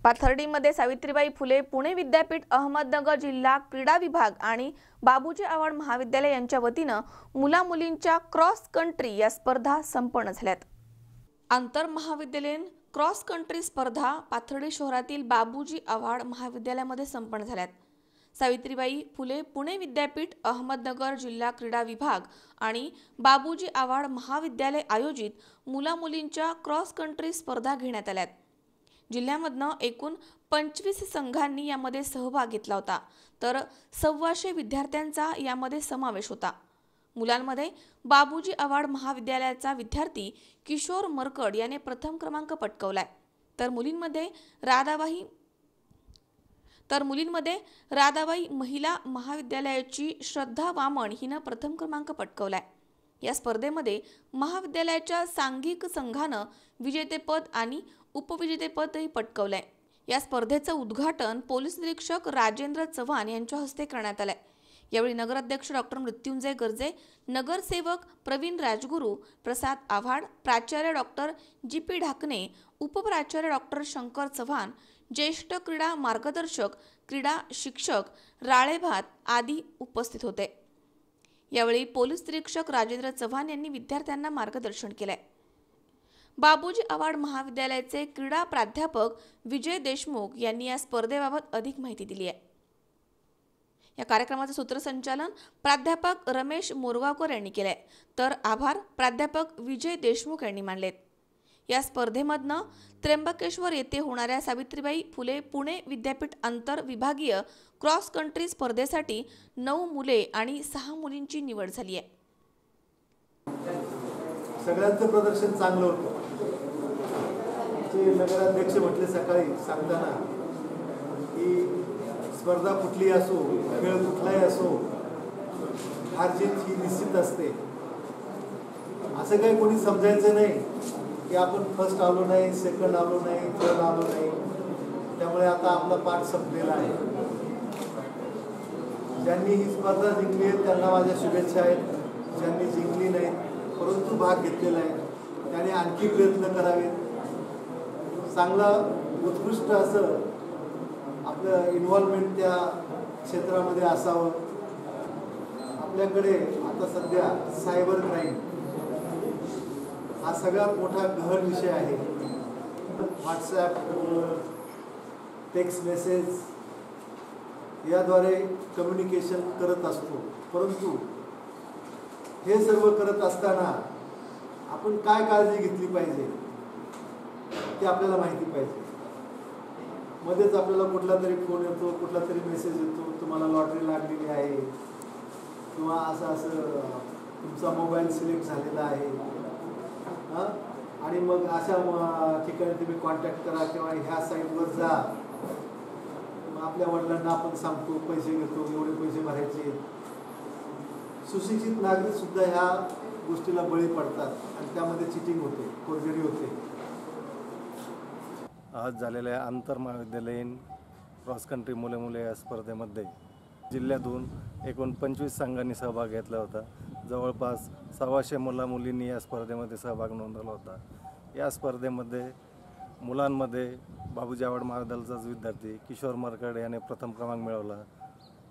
पाथर्डीमध्ये सावित्रीबाई फुले पुणे विद्यापीठ, अहमदनगर जिल्हा क्रीडा विभाग आणि बाबूजी आव्हाड महाविद्यालय यांच्या वतीनं मुला-मुलींच्या क्रॉस कंट्री या स्पर्धा संपन्न झाल्यात. आंतर महाविद्यालयीन क्रॉस कंट्री स्पर्धा पाथर्डी शहरातील बाबूजी आव्हाड महाविद्यालयामध्ये संपन्न झाल्यात. सावित्रीबाई फुले पुणे विद्यापीठ, अहमदनगर जिल्हा क्रीडा विभाग आणि बाबूजी आव्हाड महाविद्यालय आयोजित मुला-मुलींच्या क्रॉस कंट्री स्पर्धा घेण्यात आल्यात. जिल्ह्यामधनं एकूण 25 संघांनी यामध्ये सहभाग घेतला होता, तर 125 विद्यार्थ्यांचा यामध्ये समावेश होता. मुलांमध्ये बाबूजी आव्हाड महाविद्यालयाचा विद्यार्थी किशोर मरकड याने प्रथम क्रमांक पटकावलाय, तर मुलींमध्ये राधाबाई महिला महाविद्यालयाची श्रद्धा वामन हिनं प्रथम क्रमांक पटकावलाय. या स्पर्धेमध्ये महाविद्यालयाच्या सांघिक संघानं विजेतेपद आणि उपविजेतेपदही पटकावलंय. या स्पर्धेचं उद्घाटन पोलीस निरीक्षक राजेंद्र चव्हाण यांच्या हस्ते करण्यात आलंय. यावेळी नगराध्यक्ष डॉक्टर मृत्युंजय गर्जे, नगरसेवक प्रवीण राजगुरू, प्रसाद आव्हाड, प्राचार्य डॉक्टर GP ढाकणे, उपप्राचार्य डॉक्टर शंकर चव्हाण, ज्येष्ठ क्रीडा मार्गदर्शक, क्रीडा शिक्षक राळेभात आदी उपस्थित होते. यावेळी पोलीस निरीक्षक राजेंद्र चव्हाण यांनी विद्यार्थ्यांना मार्गदर्शन केलंय. बाबूजी आव्हाड महाविद्यालयाचे क्रीडा प्राध्यापक विजय देशमुख यांनी या स्पर्धेबाबत अधिक माहिती दिली आहे. या कार्यक्रमाचे सूत्रसंचालन प्राध्यापक रमेश मोरगावकर यांनी केले, तर आभार प्राध्यापक विजय देशमुख यांनी मानलेत. या स्पर्धेमधनं त्र्यंबकेश्वर येथे होणाऱ्या सावित्रीबाई फुले पुणे विद्यापीठ आंतर विभागीय क्रॉस कंट्री स्पर्धेसाठी 9 मुले आणि 6 मुलींची निवड झाली आहे. सगळ्यांचं प्रदर्शन चांगलं होतं. नगराध्यक्ष म्हटले सकाळी सांगताना की स्पर्धा कुठली असो, खेळ कुठलाही असो, हार जीत ही निश्चित असते. असं काही कोणी समजायचं नाही की आपण फर्स्ट आलो नाही, सेकंड आलो नाही, थर्ड आलो नाही, त्यामुळे आता आपला पाठ संपलेला आहे. ज्यांनी ही स्पर्धा जिंकली आहे त्यांना माझ्या शुभेच्छा आहेत. ज्यांनी जिंकली नाहीत परंतु भाग घेतलेला आहे त्याने आणखी प्रयत्न करावेत. चांगला उत्कृष्ट असं आपलं इन्व्हॉल्वमेंट त्या क्षेत्रामध्ये असावं. आपल्याकडे आता सध्या सायबर क्राईम हा सगळ्यात मोठा गहन विषय आहे. व्हॉट्सॲप, टेक्स्ट मेसेज याद्वारे कम्युनिकेशन करत असतो. परंतु हे सर्व करत असताना आपण काय काळजी घेतली पाहिजे ते आपल्याला माहिती पाहिजे. मध्येच आपल्याला कुठला तरी फोन येतो, कुठला तरी मेसेज येतो, तुम्हाला लॉटरी लागलेली आहे किंवा असं तुमचा मोबाईल सिलेक्ट झालेला आहे आणि मग अशा ठिकाणी तुम्ही कॉन्टॅक्ट करा किंवा ह्या साईटवर जा. मग आपल्या वडिलांना आपण सांगतो, पैसे घेतो, एवढे पैसे भरायचे. सुशिक्षित नागरिक सुद्धा ह्या गोष्टीला बळी पडतात आणि त्यामध्ये चिटिंग होते, फोर्जरी होते. आज झालेल्या आंतरमहाविद्यालयीन क्रॉस कंट्री मुले मुले या स्पर्धेमध्ये जिल्ह्यातून एकूण 25 संघांनी सहभाग घेतला होता. जवळपास 1,600 मुलींनी या स्पर्धेमध्ये सहभाग नोंदवला होता. या स्पर्धेमध्ये मुलांमध्ये बाबूजी आव्हाड महाविद्यालयाचाच विद्यार्थी किशोर मरकड याने प्रथम क्रमांक मिळवला,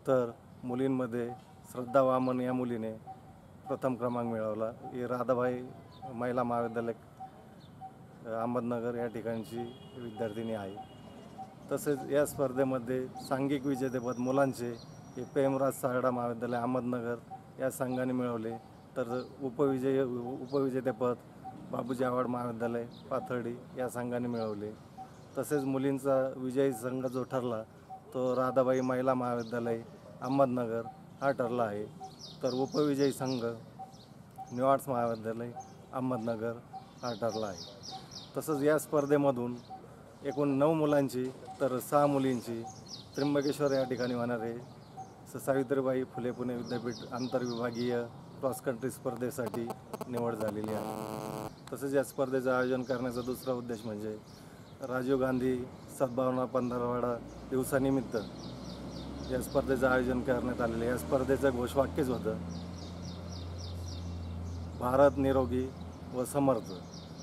तर मुलींमध्ये श्रद्धा वामन या मुलीने प्रथम क्रमांक मिळवला. ही राधाबाई महिला महाविद्यालय अहमदनगर या ठिकाणची विद्यार्थिनी आहे. तसेच या स्पर्धेमध्ये सांघिक विजेतेपद मुलांचे हे प्रेमराज सारडा महाविद्यालय अहमदनगर या संघाने मिळवले, तर उपविजेतेपद बाबूजी आव्हाड महाविद्यालय पाथर्डी या संघाने मिळवले. तसेच मुलींचा विजयी संघ जो ठरला तो राधाबाई महिला महाविद्यालय अहमदनगर हा ठरला आहे, तर उपविजयी संघ न्यू आर्ट्स महाविद्यालय अहमदनगर हा ठरला आहे. तसंच या स्पर्धेमधून एकूण 9 मुलांची तर 6 मुलींची त्र्यंबकेश्वर या ठिकाणी होणारे सावित्रीबाई फुले पुणे विद्यापीठ आंतरविभागीय क्रॉस कंट्री स्पर्धेसाठी निवड झालेली आहे. तसेच या स्पर्धेचं आयोजन करण्याचा दुसरा उद्देश म्हणजे राजीव गांधी सद्भावना पंधरवडा दिवसानिमित्त या स्पर्धेचं आयोजन करण्यात आलेलं. या स्पर्धेचं घोषवाक्यच होतं भारत निरोगी व समर्थ.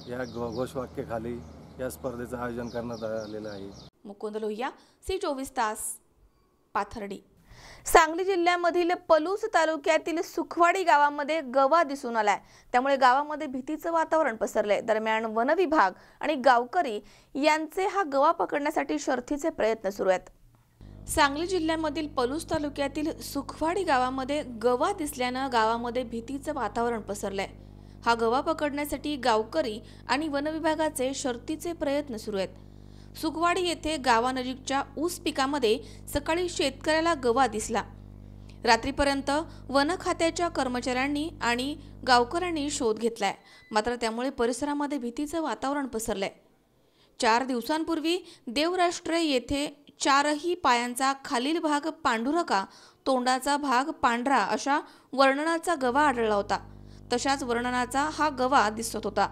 या घोषवाक्याखाली या स्पर्धेचं आयोजन करण्यात आलेलं आहे. मुकुंद लोहिया, C24 तास, पाथर्डी. सांगली जिल्ह्यामधील पलूस तालुक्यातील सुखवाडी गावामध्ये गवा दिसून आलाय, त्यामुळे गावामध्ये भीतीचं वातावरण पसरलंय. दरम्यान वन विभाग आणि गावकरी यांचे हा गवा पकडण्यासाठी शर्थीचे प्रयत्न सुरू आहेत. सांगली जिल्ह्यामधील पलूस तालुक्यातील सुखवाडी गावामध्ये गवा दिसल्यानं गावामध्ये भीतीचं वातावरण पसरलंय. हा गवा पकडण्यासाठी गावकरी आणि वन विभागाचे शर्थीचे प्रयत्न सुरू आहेत. सुखवाडी येथे गावानजीकच्या ऊस पिकामध्ये सकाळी शेतकऱ्याला गवा दिसला. रात्रीपर्यंत वन खात्याच्या कर्मचाऱ्यांनी आणि गावकऱ्यांनी शोध घेतलाय, मात्र त्यामुळे परिसरामध्ये भीतीचं वातावरण पसरलंय. 4 दिवसांपूर्वी देवराष्ट्रे येथे 4ही पायांचा खालील भाग पांढुरका, तोंडाचा भाग पांढरा अशा वर्णनाचा गवा आढळला होता. तशाच वर्णनाचा हा गवा दिसत होता.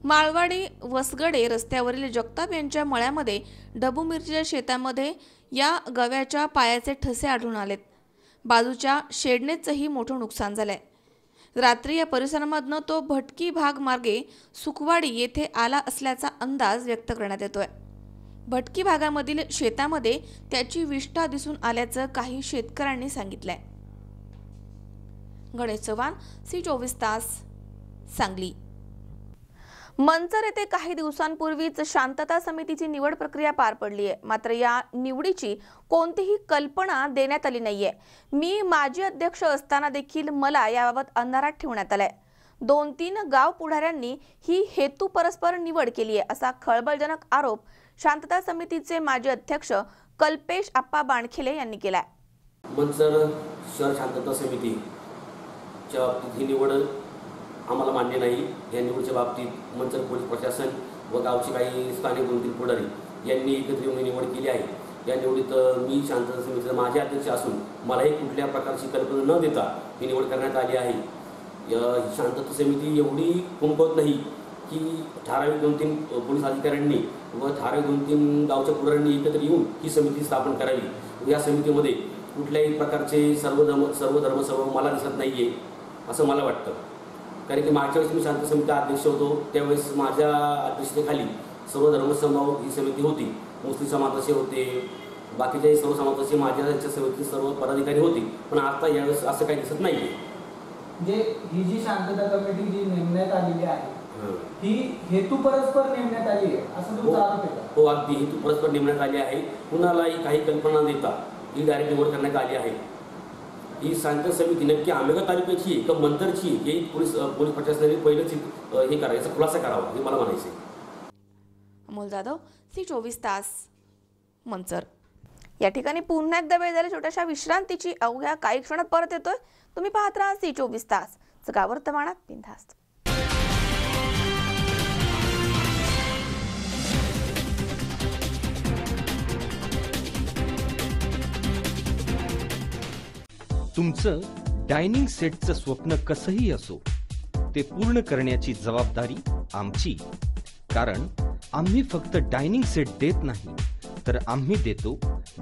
माळवाडी वसगडे रस्त्यावरील जगताप यांच्या मळ्यामध्ये ढबू मिरचीच्या शेतामध्ये या गव्याच्या पायाचे ठसे आढळून आलेत. बाजूच्या शेडनेचंही मोठं नुकसान झालंय. रात्री या परिसरामधनं तो भटकी भाग मार्गे सुखवाडी येथे आला असल्याचा अंदाज व्यक्त करण्यात येतोय. भटकी भागामधील शेतामध्ये त्याची विष्ठा दिसून आल्याचं काही शेतकऱ्यांनी सांगितलंय. गणेश चव्हाण, C24 तास, सांगली. मंचर येथे काही दिवसांपूर्वीच शांतता समितीची निवड प्रक्रिया पार पडली आहे, मात्र या निवडीची कोणतीही कल्पना देण्यात आली नाहीये. मी माजी अध्यक्ष असताना देखील मला याबाबत अंधारात ठेवण्यात आलाय. 2-3 गाव पुढाऱ्यांनी ही हेतू परस्पर निवड केली आहे असा खळबळजनक आरोप शांतता समितीचे माजी अध्यक्ष कल्पेश आप्पा बाणखेले यांनी केलाय. मंचर शहर शांतता समितीच्या बाबतीत ही निवड आम्हाला मान्य नाही. या निवडीच्या बाबतीत मंचर पोलीस प्रशासन व गावचे काही स्थानिक 2-3 पुढारी यांनी एकत्र येऊन निवड केली आहे. या निवडीत मी शांतता समितीचा माजी अध्यक्ष असून मलाही कुठल्या प्रकारची कल्पना न देता ही निवड करण्यात आली आहे. शांतता समिती एवढी कमकुवत नाही की ठराविक 2-3 पोलीस अधिकाऱ्यांनी व ठराविक 2-3 गावच्या पुढाऱ्यांनी एकत्र येऊन ही समिती स्थापन करावी. या समितीमध्ये कुठल्याही प्रकारचे सर्व धर्म मला दिसत नाही आहे असं मला वाटतं. कारण की मागच्या वेळेस मी शांतता समितीचा अध्यक्ष होतो, त्यावेळेस माझ्या अध्यक्षतेखाली सर्व धर्मसमभाव ही समिती होती. मुस्लिम समाजाचे होते, बाकीच्याही सर्वसमाजाचे माझ्या याच्या सेवेतील सर्व पदाधिकारी होते, पण आता यावेळेस असं काही दिसत नाही. म्हणजे ही जी शांतता कमिटी जी नेमण्यात आलेली आहे ही हेतू परस्पर नेमण्यात आली आहे असं तुमचा आरोप आहे का? हो, अगदी हेतू परस्पर नेमण्यात आली आहे. कुणालाही काही कल्पना देता ही डायरेक्ट निवड करण्यात आली आहे. ही शांतता समिती नक्की आंबेगाव तालुक्याची आहे का मंतरची हे पोलीस प्रशासनाने पहिलेच हे करायचा खुलासा करावा हे मला म्हणायचं आहे. अमोल जाधव, C24 तास, मंचर. या ठिकाणी पुन्हा एकदा वेळ झाली छोट्याशा विश्रांतीची. अवघ्या काही क्षणात परत येतोय. तुम्ही पाहत राहा C24 तास, जगा वर्तमानात बिनधास्त. तुमचं डायनिंग सेटचं स्वप्न कसंही असो ते पूर्ण करण्याची जबाबदारी आमची. कारण आम्ही फक्त डायनिंग सेट देत नाही तर आम्ही देतो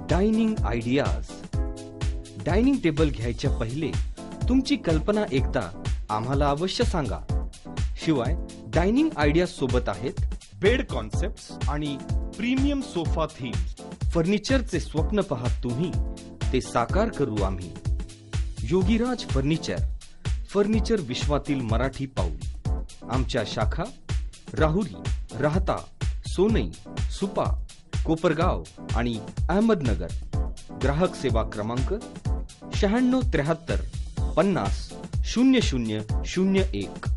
डायनिंग आयडियाज. डायनिंग टेबल घ्यायच्या पहिले तुमची कल्पना एकदा आम्हाला अवश्य सांगा. शिवाय डायनिंग आयडियाज सोबत आहेत बेड कॉन्सेप्ट्स आणि प्रीमियम सोफा थीम. फर्निचरचे स्वप्न पाहत तुम्ही ते साकार करू आम्ही. योगीराज फर्निचर, फर्निचर विश्वातील मराठी पाऊल. आमच्या शाखा राहुरी, राहता, सोनई, सुपा, कोपरगाव आणि अहमदनगर. ग्राहक सेवा क्रमांक 9673 50 0001.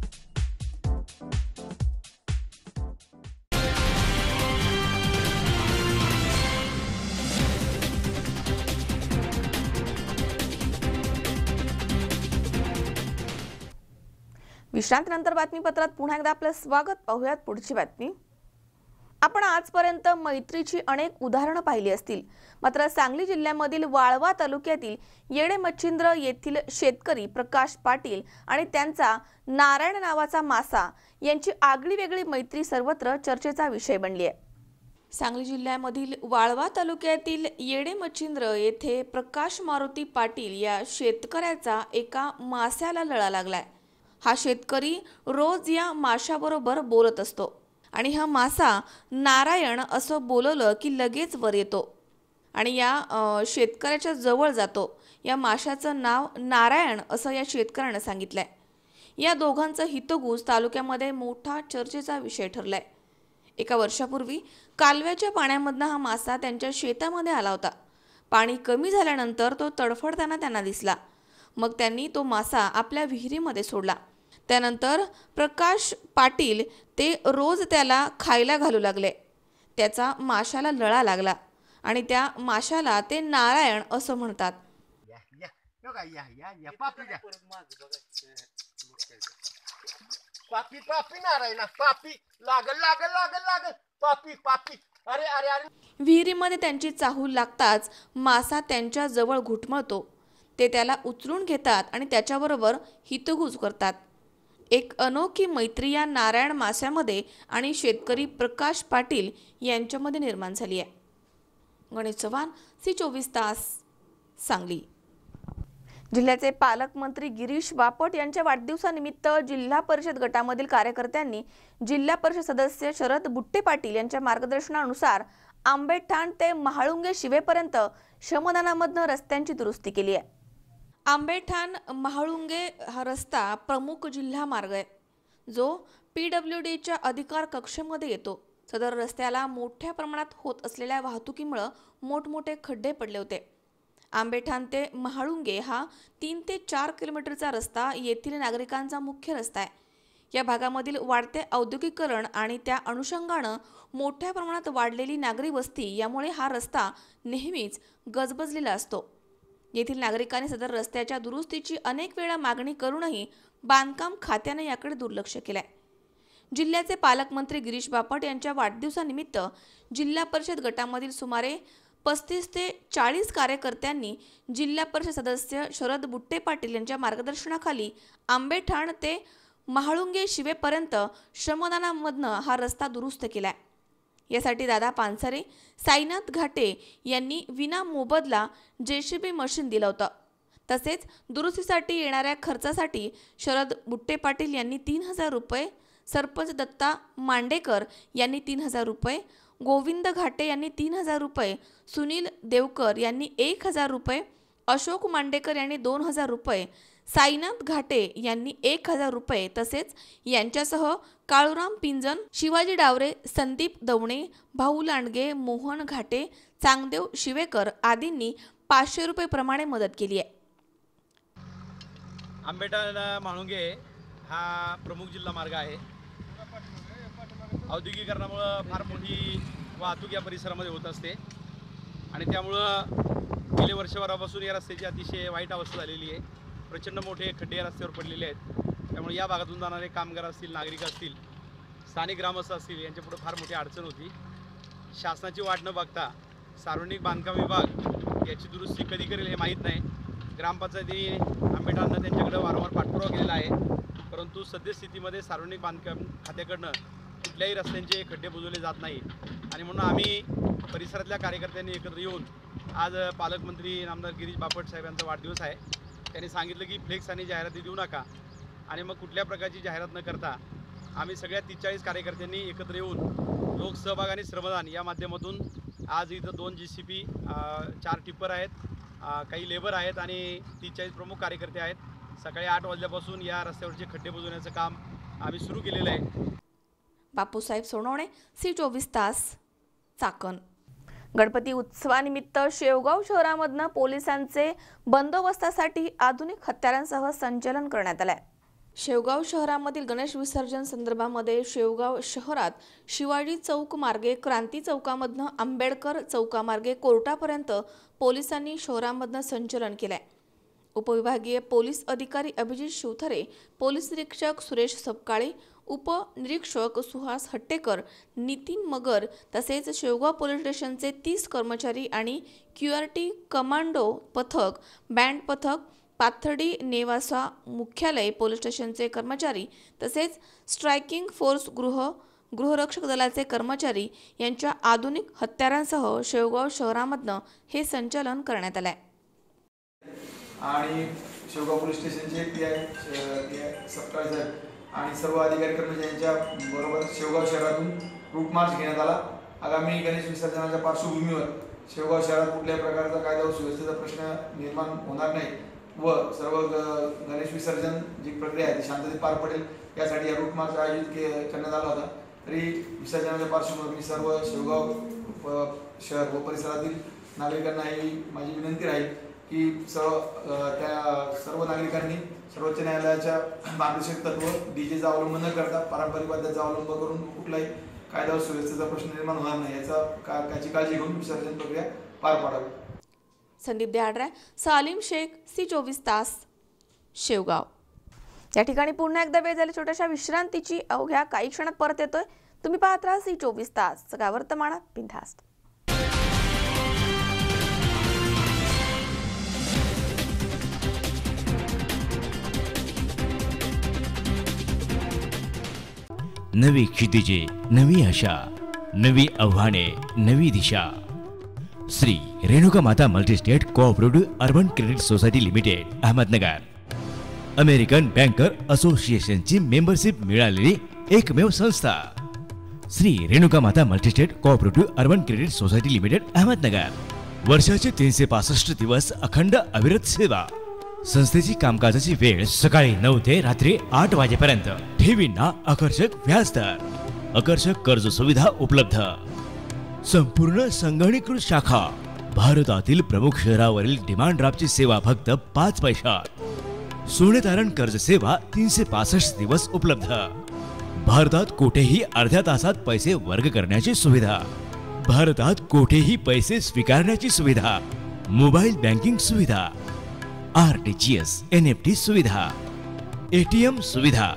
विश्रांतीनंतर बातमीपत्रात पुन्हा एकदा आपलं स्वागत. पाहूयात पुढची बातमी. आपण आजपर्यंत मैत्रीची अनेक उदाहरणं पाहिली असतील, मात्र सांगली जिल्ह्यामधील वाळवा तालुक्यातील येडे मच्छिंद्र येथील शेतकरी प्रकाश पाटील आणि त्यांचा नारायण नावाचा मासा यांची आगळी वेगळी मैत्री सर्वत्र चर्चेचा विषय बनली आहे. सांगली जिल्ह्यामधील वाळवा तालुक्यातील येडे मच्छिंद्र येथे प्रकाश मारुती पाटील या शेतकऱ्याचा एका मास्याला लळा लागलाय. हा शेतकरी रोज या माशाबरोबर बोलत असतो आणि हा मासा नारायण असं बोलवलं की लगेच वर येतो आणि या शेतकऱ्याच्या जवळ जातो. या माशाचं नाव नारायण असं या शेतकऱ्यानं सांगितलंय. या दोघांचं हितगुज तालुक्यामध्ये मोठा चर्चेचा विषय ठरलाय. एका वर्षापूर्वी कालव्याच्या पाण्यामधनं हा मासा त्यांच्या शेतामध्ये आला होता. पाणी कमी झाल्यानंतर तो तडफडताना त्यांना दिसला. मग त्यांनी तो मासा आपल्या विहिरीमध्ये सोडला. त्यानंतर प्रकाश पाटील ते रोज त्याला खायला घालू लागले. त्याचा माशाला लळा लागला आणि त्या माशाला ते नारायण असं म्हणतात. पापी पापी नारायण पापी लागल लागल लागल लागल पापी पापी. अरे अरे अरे. विहिरीमध्ये त्यांची चाहूल लागताच मासा त्यांच्या जवळ घुटमळतो. ते त्याला उचलून घेतात आणि त्याच्याबरोबर हितगुज करतात. एक अनोखी मैत्री या नारायण मास्यामध्ये आणि शेतकरी प्रकाश पाटील यांच्यामध्ये निर्माण झाली आहे. गणेश चव्हाण, C24 तास, सांगली. जिल्ह्याचे पालकमंत्री गिरीश बापट यांच्या वाढदिवसानिमित्त जिल्हा परिषद गटामधील कार्यकर्त्यांनी जिल्हा परिषद सदस्य शरद बुट्टे पाटील यांच्या मार्गदर्शनानुसार आंबेठाण ते महाळुंगे शिवेपर्यंत श्रमदानामधनं रस्त्यांची दुरुस्ती केली आहे. आंबेठाण महाळुंगे हा रस्ता प्रमुख जिल्हा मार्ग आहे, जो PWDच्या अधिकार कक्षेमध्ये येतो. सदर रस्त्याला मोठ्या प्रमाणात होत असलेल्या वाहतुकीमुळे मोठमोठे खड्डे पडले होते. आंबेठाण ते महाळुंगे हा 3 ते 4 किलोमीटरचा रस्ता येथील नागरिकांचा मुख्य रस्ता आहे. या भागामधील वाढते औद्योगिकरण आणि त्या अनुषंगानं मोठ्या प्रमाणात वाढलेली नागरी वस्ती यामुळे हा रस्ता नेहमीच गजबजलेला असतो. येथील नागरिकांनी सदर रस्त्याच्या दुरुस्तीची अनेक वेळा मागणी करूनही बांधकाम खात्याने याकडे दुर्लक्ष केलंय. जिल्ह्याचे पालकमंत्री गिरीश बापट यांच्या वाढदिवसानिमित्त जिल्हा परिषद गटामधील सुमारे 35 ते 40 कार्यकर्त्यांनी जिल्हा परिषद सदस्य शरद बुट्टे पाटील यांच्या मार्गदर्शनाखाली आंबेठाण ते महाळुंगे शिवेपर्यंत श्रमदानामधनं हा रस्ता दुरुस्त केलाय. यासाठी दादा पानसरे, साईनाथ घाटे यांनी विना मोबदला JCB मशीन दिलं होतं. तसेच दुरुस्तीसाठी येणाऱ्या खर्चासाठी शरद बुट्टे पाटील यांनी 3000 रुपये, सरपंच दत्ता मांडेकर यांनी 3000 रुपये, गोविंद घाटे यांनी 3,000 रुपये, सुनील देवकर यांनी 1,000 रुपये, अशोक मांडेकर यांनी 2,000 रुपये, साईनाथ घाटे यांनी 1,000 रुपये तसेच यांच्यासह काळूराम पिंजन, शिवाजी डावरे, संदीप दवणे, भाऊ लांडगे, मोहन घाटे, चांगदेव शिवेकर आदींनी 500 रुपये प्रमाणे मदत केली आहे. आंबेटा म्हाळुंगे हा प्रमुख जिल्हा मार्ग आहे. औद्योगिकरणामुळं फार मोठी वाहतूक या परिसरामध्ये होत असते आणि त्यामुळं गेले वर्षभरापासून या रस्त्याची अतिशय वाईट अवस्था झालेली आहे. प्रचंड मोठे खड्डे या रस्त्यावर पडलेले आहेत. त्यामुळे या भागातून जाणारे कामगार असतील, नागरिक असतील, स्थानिक ग्रामस्थ असतील यांच्यापुढे फार मोठी अडचण होती. शासनाची वाट न बघता सार्वजनिक बांधकाम विभाग याची दुरुस्ती कधी करेल हे माहीत नाही. ग्रामपंचायतीने आंबेटांना त्यांच्याकडे वारंवार पाठपुरावा केलेला आहे, परंतु सद्यस्थितीमध्ये सार्वजनिक बांधकाम खात्याकडनं कुठल्याही रस्त्यांचे खड्डे बुजवले जात नाही. आणि म्हणून आम्ही परिसरातल्या कार्यकर्त्यांनी एकत्र येऊन आज पालकमंत्री आमदार गिरीश बापट साहेब यांचा वाढदिवस आहे. त्यांनी सांगितलं की फ्लेक्स आणि जाहिराती देऊ नका आणि मग कुठल्या प्रकारची जाहिरात न करता आम्ही सगळ्या 43 कार्यकर्त्यांनी एकत्र येऊन लोकसहभाग आणि श्रमदान या माध्यमातून आज इथं 2 JCB, 4 टिप्पर आहेत, काही लेबर आहेत आणि 43 प्रमुख कार्यकर्ते आहेत. सकाळी 8 वाजल्यापासून या रस्त्यावरचे खड्डे बुजवण्याचं काम आम्ही सुरू केलेलं आहे. बापूसाहेब सोनवणे, C24 तास, चाकण. गणपती उत्सवानिमित्त शेवगाव शहरामधनं पोलिसांचे बंदोबस्तासाठी आधुनिक हत्यारांसह संचलन करण्यात आलंय. शेवगाव शहरामधील गणेश विसर्जन संदर्भामध्ये शेवगाव शहरात शिवाजी चौक मार्गे क्रांती चौकामधनं आंबेडकर चौकामार्गे कोर्टापर्यंत पोलिसांनी शहरामधनं संचलन केलंय. उपविभागीय पोलीस अधिकारी अभिजित शिवथरे, पोलीस निरीक्षक सुरेश सपकाळे, उपनिरीक्षक सुहास हट्टेकर, नितीन मगर तसेच शेवगाव पोलीस स्टेशनचे 30 कर्मचारी आणि QRT कमांडो पथक, बँड पथक, पाथर्डी नेवासा मुख्यालय पोलीस स्टेशनचे कर्मचारी तसेच स्ट्रायकिंग फोर्स गृहरक्षक दलाचे कर्मचारी यांच्या आधुनिक हत्यारांसह शेवगाव शहरामधनं हे संचलन करण्यात आलंय. आणि शेवगाव पोलीस स्टेशनचे PI सपकाळे साहेब आणि सर्व अधिकारी कर्मचाऱ्यांच्या बरोबर शेवगाव शहरातून रूट मार्च घेण्यात आला. आगामी गणेश विसर्जनाच्या पार्श्वभूमीवर शेवगाव शहरात कुठल्याही प्रकारचा कायदा व सुव्यवस्थेचा प्रश्न निर्माण होणार नाही व सर्व गणेश विसर्जन जी प्रक्रिया आहे ती शांततेत पार पडेल यासाठी या रूट मार्च आयोजित करण्यात आला होता. तरी विसर्जनाच्या पार्श्वभूमीवर मी सर्व शेवगाव शहर व परिसरातील नागरिकांना ही माझी विनंती राहील की सर्व नागरिकांनी सर्वोच्च न्यायालयाच्या मार्गदर्शक तत्व DJचा अवलंब न करता पारंपरिक वाद्याचा अवलंब करून कुठलाही कायदा व सुव्यवस्थेचा प्रश्न निर्माण होणार नाही याची काळजी घेऊन विसर्जन प्रक्रिया पार पाडावी. संदीप देहाडरे, सालीम शेख, C24 तास, शेवगाव. या ठिकाणी पुन्हा एकदा वेळ झाली छोट्याशा विश्रांतीची. अवघ्या काही क्षणात परत येतोय. तुम्ही पाहत राहा C24 तास, सगळ्या वर्तमानात बिनधास्त. नवी क्षितिजे, नवी आशा, नवी आव्हाने, नवी दिशा. Shri Renuka Mata multistate cooperative urban credit society limited, Ahmednagar. American banker असोसिएशनची मेंबरशिप मिळालेली एकमेव संस्था. Shri Renuka Mata multistate cooperative urban credit society limited, Ahmednagar. वर्षाचे 365 दिवस अखंड अविरत सेवा. संस्थेची कामकाजाची वेळ सकाळी 9 ते रात्री 8 वाजेपर्यंत. ठेवींना आकर्षक व्याजदर, आकर्षक कर्ज सुविधा उपलब्ध. संपूर्ण संगणकीकृत शाखा. भारतातील प्रमुख शहरावरील डिमांड ड्राफ्टची सेवा फक्त 5 पैशात. सोने तारण कर्ज सेवा 365 दिवस उपलब्ध. भारतात कुठेही अर्ध्या तासात पैसे वर्ग करण्याची सुविधा. भारतात कुठेही पैसे स्वीकारण्याची सुविधा. मोबाईल बँकिंग सुविधा, RTGS, NFT सुविधा, ATM सुविधा.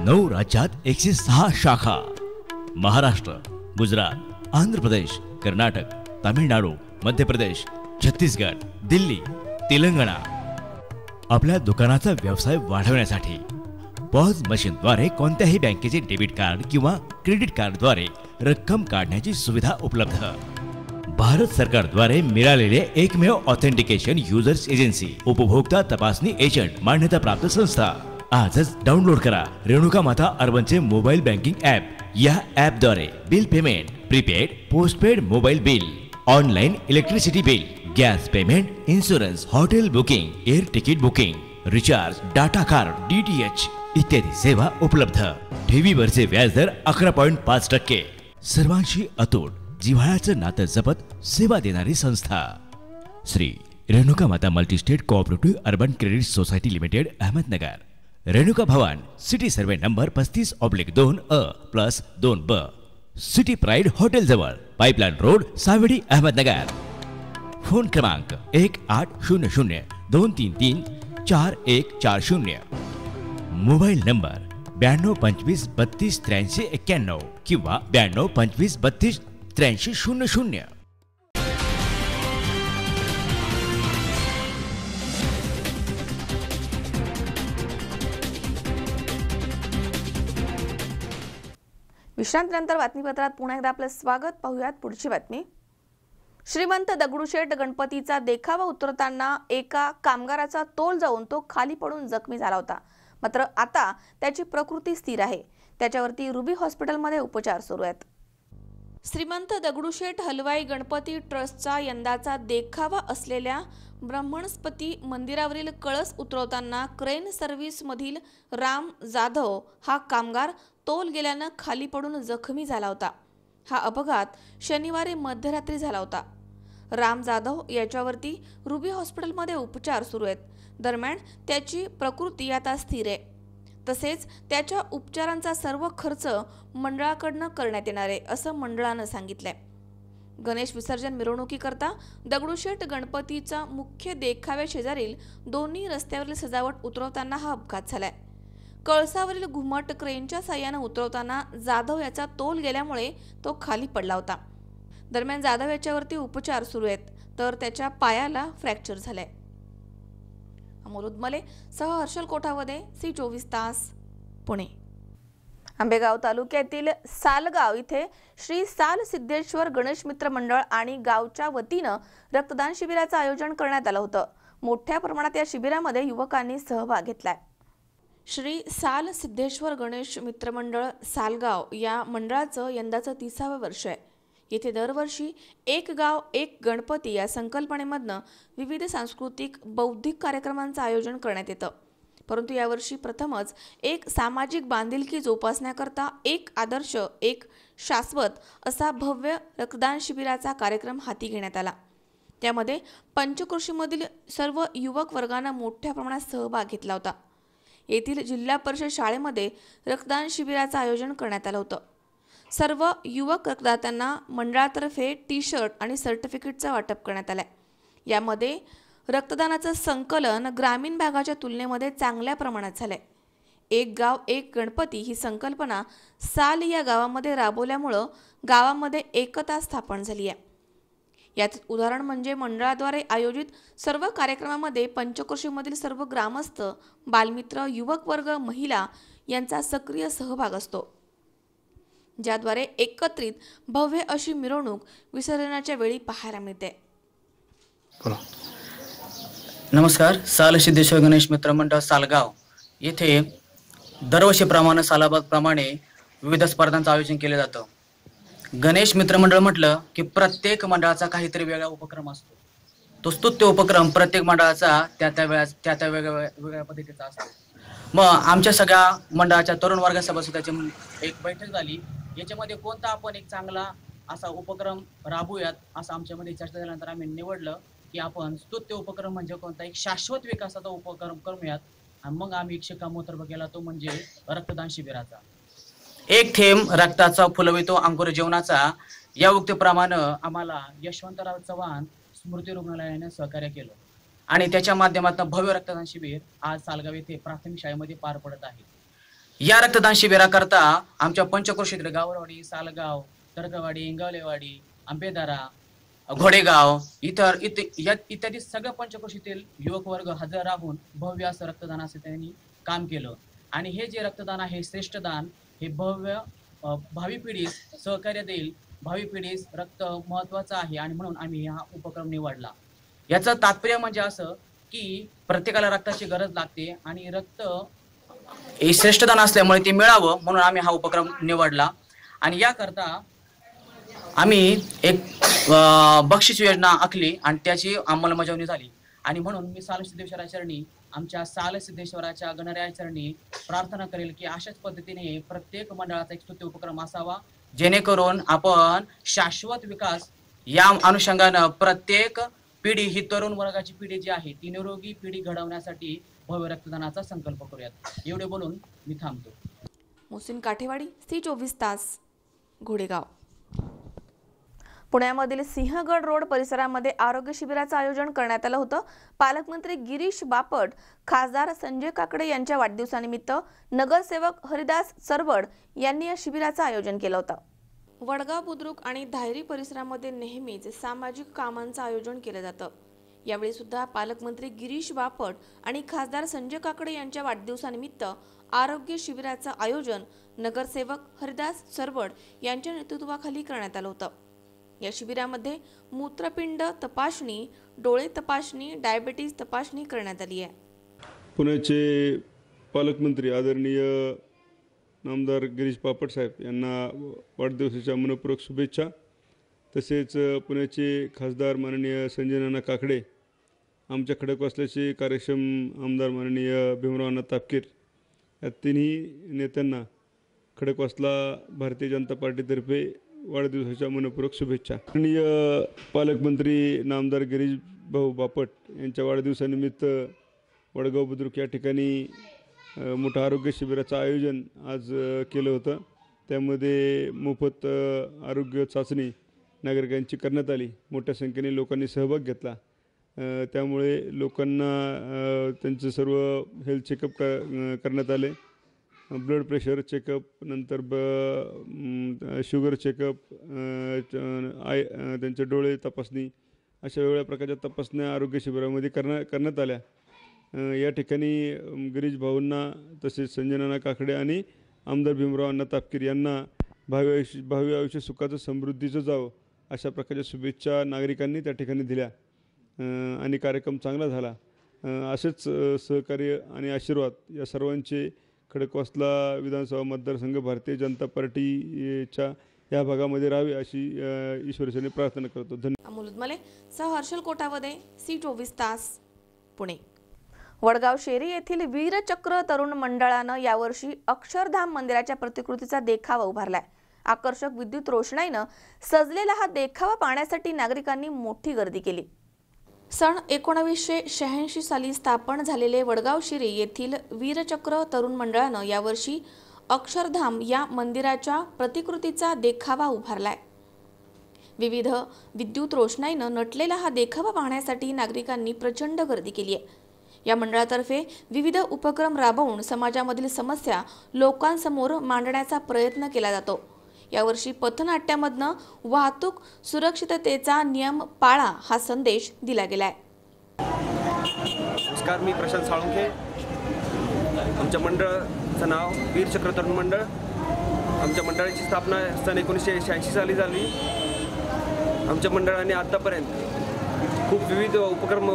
9 राज्यात 106 शाखा. महाराष्ट्र, गुजरात, आंध्र प्रदेश, कर्नाटक, तामिळनाडू, मध्य प्रदेश, छत्तीसगड, दिल्ली, तेलंगणा. आपल्या दुकानाचा व्यवसाय वाढवण्यासाठी पॉज मशीनद्वारे कोणत्याही बँकेचे डेबिट कार्ड किंवा क्रेडिट कार्डद्वारे रक्कम काढण्याची सुविधा उपलब्ध. भारत सरकारद्वारे मिळालेले एकमेव ऑथेंटिकेशन युजर्स एजन्सी, उपभोक्ता तपासणी एजंट मान्यता प्राप्त संस्था. आजच डाउनलोड करा रेणुका माता अर्बनचे मोबाईल बँकिंग ॲप. या ॲपद्वारे bill payment, prepaid postpaid mobile bill, online electricity bill, gas payment, insurance, hotel booking, air ticket booking, recharge, data card, DTH इत्यादी सेवा उपलब्ध. ठेवीवरचे व्याजदर 11.5%. सर्वांशी अतूट जिव्हाळ्याचं नातं जपत सेवा देणारी संस्था Shri Renuka Mata multistate cooperative urban credit society limited, Ahmednagar. Renuka Bhavan, city survey number 35/2A+2B, city pride hotel जवळ, pipeline road, Savedi, Ahmednagar. Phone क्रमांक 1800-233-4140. मोबाईल नंबर 9225328391 किंवा 9225328300. विश्रांतीनंतर बातमीपत्रात पुन्हा एकदा आपलं स्वागत. पाहूयात पुढची बातमी. श्रीमंत दगडूशेठ गणपतीचा देखावा उतरताना एका कामगाराचा तोल जाऊन तो खाली पडून जखमी झाला होता. मात्र आता त्याची प्रकृती स्थिर आहे. त्याच्यावरती रुबी हॉस्पिटलमध्ये उपचार सुरू आहेत. श्रीमंत दगडूशेठ हलवाई गणपती ट्रस्टचा यंदाचा देखावा असलेल्या ब्रह्मणस्पती मंदिरावरील कळस उतरवताना क्रेन सर्व्हिस मधील राम जाधव हा कामगार तोल गेल्यानं खाली पडून जखमी झाला होता. हा अपघात शनिवारी मध्यरात्री झाला होता. राम जाधव याच्यावरती रुबी हॉस्पिटलमध्ये उपचार सुरू आहेत. दरम्यान त्याची प्रकृती आता स्थिर आहे. तसेच त्याच्या उपचारांचा सर्व खर्च मंडळाकडून करण्यात येणार आहे असं मंडळानं सांगितलंय. गणेश विसर्जन मिरवणुकीकरता दगडूशेठ गणपतीचा मुख्य देखाव्या शेजारील दोन्ही रस्त्यावरील सजावट उतरवताना हा अपघात झालाय. कळसावरील घुमट क्रेनच्या साह्यानं उतरवताना जाधव याचा तोल गेल्यामुळे तो खाली पडला होता. दरम्यान जाधव याच्यावरती उपचार सुरू आहेत, तर त्याच्या पायाला फ्रॅक्चर झालाय. अमोल उदमले सह हर्षल कोठावदे, C24 तास, पुणे. आंबेगाव तालुक्यातील सालगाव इथे श्री साल सिद्धेश्वर गणेश मित्र मंडळ आणि गावच्या वतीनं रक्तदान शिबिराचं आयोजन करण्यात आलं होतं. मोठ्या प्रमाणात या शिबिरामध्ये युवकांनी सहभाग घेतलाय. श्री साल सिद्धेश्वर गणेश मित्र मंडळ सालगाव या मंडळाचं यंदाचं 30वे वर्ष आहे. येथे दरवर्षी एक गाव एक गणपती या संकल्पनेमधनं विविध सांस्कृतिक बौद्धिक कार्यक्रमांचं आयोजन करण्यात येतं. परंतु यावर्षी प्रथमच एक सामाजिक बांधिलकी जोपासण्याकरता एक आदर्श एक शाश्वत असा भव्य रक्तदान शिबिराचा कार्यक्रम हाती घेण्यात आला. त्यामध्ये पंचक्रोशीमधील सर्व युवक वर्गानं मोठ्या प्रमाणात सहभाग घेतला होता. येथील जिल्हा परिषद शाळेमध्ये रक्तदान शिबिराचं आयोजन करण्यात आलं होतं. सर्व युवक रक्तदात्यांना मंडळातर्फे टी-शर्ट आणि सर्टिफिकेटचं वाटप करण्यात आलंय. यामध्ये रक्तदानाचं संकलन ग्रामीण भागाच्या तुलनेमध्ये चांगल्या प्रमाणात झालंय. एक गाव एक गणपती ही संकल्पना साल या गावामध्ये राबवल्यामुळं गावामध्ये एकता स्थापन झाली आहे. यात उदाहरण म्हणजे मंडळाद्वारे आयोजित सर्व कार्यक्रमामध्ये पंचक्रोशीमधील सर्व ग्रामस्थ, बालमित्र, युवक वर्ग, महिला यांचा सक्रिय सहभाग असतो, ज्याद्वारे एकत्रित भव्य अशी मिरवणूक विसर्जनाच्या वेळी पाहायला मिळते. नमस्कार. साल सिद्धेश्वर गणेश मित्र मंडळ सालगाव येथे दरवर्षीप्रमाणे सालाबादप्रमाणे विविध स्पर्धांचं आयोजन केलं जातं. गणेश मित्र मंडळ म्हटलं की प्रत्येक मंडळाचा काहीतरी वेगळा उपक्रम असतो. तो स्तुत्य उपक्रम प्रत्येक मंडळाचा त्या वेगळ्या पद्धतीचा असतो. मग आमच्या सगळ्या मंडळाच्या तरुण वर्ग सभासदाची एक बैठक झाली. याच्यामध्ये कोणता आपण एक चांगला असा उपक्रम राबवूयात असं आमच्यामध्ये चर्चा झाल्यानंतर आम्ही निवडलं की आपण स्तुत्य उपक्रम म्हणजे कोणता एक शाश्वत विकासाचा उपक्रम करूयात. आणि मग आम्ही एक शिक्कामोर्तब केला, तो म्हणजे रक्तदान शिबिराचा. एक थेंब रक्ताचा फुलवितो अंकुर जीवनाचा या उक्तीप्रमाणे आम्हाला यशवंतराव चव्हाण स्मृती रुग्णालयाने सहकार्य केलं आणि त्याच्या माध्यमातून भव्य रक्तदान शिबिर आज सालगाव येथे प्राथमिक शाळेमध्ये पार पडत आहे. या रक्तदान शिबिराकरता आमच्या पंचक्रोशीतील गावरवाडी, सालगाव, तर्कवाडी, इंगावलेवाडी, आंबेदारा, घोडेगाव इत्यादी सगळ्या पंचक्रोशीतील युवक वर्ग हजर राहून भव्य असं रक्तदानाचं त्यांनी काम केलं. आणि हे जे रक्तदान आहे, श्रेष्ठ दान, हे भव्य भावी पिढीस सहकार्य देईल. भावी पिढीस रक्त महत्वाचं आहे आणि म्हणून आम्ही हा उपक्रम निवडला. याचं तात्पर्य म्हणजे असं की प्रत्येकाला रक्ताची गरज लागते आणि रक्त हे श्रेष्ठदान असल्यामुळे ते मिळावं म्हणून आम्ही हा उपक्रम निवडला. आणि याकरता आम्ही एक बक्षीस योजना आखली आणि त्याची अंमलबजावणी झाली. आणि म्हणून मी सालसिद्धेश्वरा चरणी, आमच्या सालसिद्धेश्वराच्या गणराया चरणी प्रार्थना करेल की अशाच पद्धतीने प्रत्येक मंडळाचा एक स्तुत्य उपक्रम असावा, जेणेकरून आपण शाश्वत विकास या अनुषंगानं प्रत्येक पिढी ही तरुण वर्गाची पिढी जी आहे ती निरोगी पिढी घडवण्यासाठी भव्य रक्तदानाचा संकल्प करूयात. एवढे बोलून मी थांबतो. मोहसिन काठेवाडी, C24 तास, घोडेगाव. पुण्यामधील सिंहगड रोड परिसरामध्ये आरोग्य शिबिराचं आयोजन करण्यात आलं होतं. पालकमंत्री गिरीश बापट, खासदार संजय काकडे यांच्या वाढदिवसानिमित्त नगरसेवक हरिदास सरवड यांनी या शिबिराचं आयोजन केलं होतं. वडगाव, बुद्रुक आणि धायरी परिसरामध्ये नेहमीच सामाजिक कामांचं आयोजन केलं जातं. यावेळी सुद्धा पालकमंत्री गिरीश बापट आणि खासदार संजय काकडे यांच्या वाढदिवसानिमित्त आरोग्य शिबिराचं आयोजन नगरसेवक हरिदास सरवड यांच्या नेतृत्वाखाली करण्यात आलं होतं. या शिबिरामध्ये मूत्रपिंड तपासणी, डोळे तपासणी, डायबिटीज तपासणी करण्यात आली आहे. पुण्याचे पालकमंत्री आदरणीय नामदार गिरीश बापट साहेब यांना वाढदिवसाच्या मनपूर्वक शुभेच्छा. तसेच पुण्याचे खासदार माननीय संजय नाना काकडे, आमच्या खडकवासल्याचे कार्यक्षम आमदार माननीय भीमराव तापकीर या तिन्ही नेत्यांना खडकवासला भारतीय जनता पार्टीतर्फे वाढदिवसाच्या मनपूर्वक शुभेच्छा. माननीय पालकमंत्री नामदार गिरीश भाऊ बापट यांच्या वाढदिवसानिमित्त वडगाव बुद्रुक या ठिकाणी मोठं आरोग्य शिबिराचं आयोजन आज केलं होतं. त्यामध्ये मोफत आरोग्य चाचणी नागरिकांची करण्यात आली. मोठ्या संख्येने लोकांनी सहभाग घेतला. त्यामुळे लोकांना त्यांचं सर्व हेल्थ चेकअप करण्यात आले. ब्लड प्रेशर चेकअप, नंतर शुगर चेकअप, त्यांचे डोळे तपासणी, अशा वेगवेगळ्या प्रकारच्या तपासण्या आरोग्य शिबिरामध्ये करण्यात आल्या. या ठिकाणी गिरीश भाऊंना, तसेच संजय नाना काकडे आणि आमदार भीमराव अण्णा तापकीर यांना भावी आयुष्य सुखाचं समृद्धीचं जावं अशा प्रकारच्या शुभेच्छा नागरिकांनी त्या ठिकाणी दिल्या आणि कार्यक्रम चांगला झाला. असेच सहकार्य आणि आशीर्वाद या सर्वांचे खडकवासला विधानसभा मतदारसंघ भारतीय जनता पार्टीच्या या भागामध्ये राहावे अशी ईश्वरचरणी प्रार्थना करतो. धन्यवाद. अमोल उदमले सह हर्षल कोटावदे, C24 तास, पुणे. वडगाव शेरी येथील वीरचक्र तरुण मंडळानं यावर्षी अक्षरधाम मंदिराच्या प्रतिकृतीचा देखावा उभारलाय. आकर्षक विद्युत रोषणाईनं सजलेला हा देखावा पाहण्यासाठी नागरिकांनी मोठी गर्दी केली. सन 1986 साली स्थापन झालेले वडगाव शेरी येथील वीरचक्र तरुण मंडळानं यावर्षी अक्षरधाम या मंदिराच्या प्रतिकृतीचा देखावा उभारलाय. विविध विद्युत रोषणाईनं नटलेला हा देखावा पाहण्यासाठी नागरिकांनी प्रचंड गर्दी केली आहे. या मंडळातर्फे विविध उपक्रम राबवून समाजामधील समस्या लोकांसमोर मांडण्याचा प्रयत्न केला जातो. यावर्षी पथनाट्यामधनं वाहतूक सुरक्षिततेचा नियम पाळा हा संदेश दिला गेलाय. नमस्कार, मी प्रशांत साळुंखे. आमच्या मंडळाचं नाव वीरचक्र तरुण मंडळ. आमच्या मंडळाची स्थापना सन 1986 साली झाली. आमच्या मंडळाने आत्तापर्यंत खूप विविध उपक्रम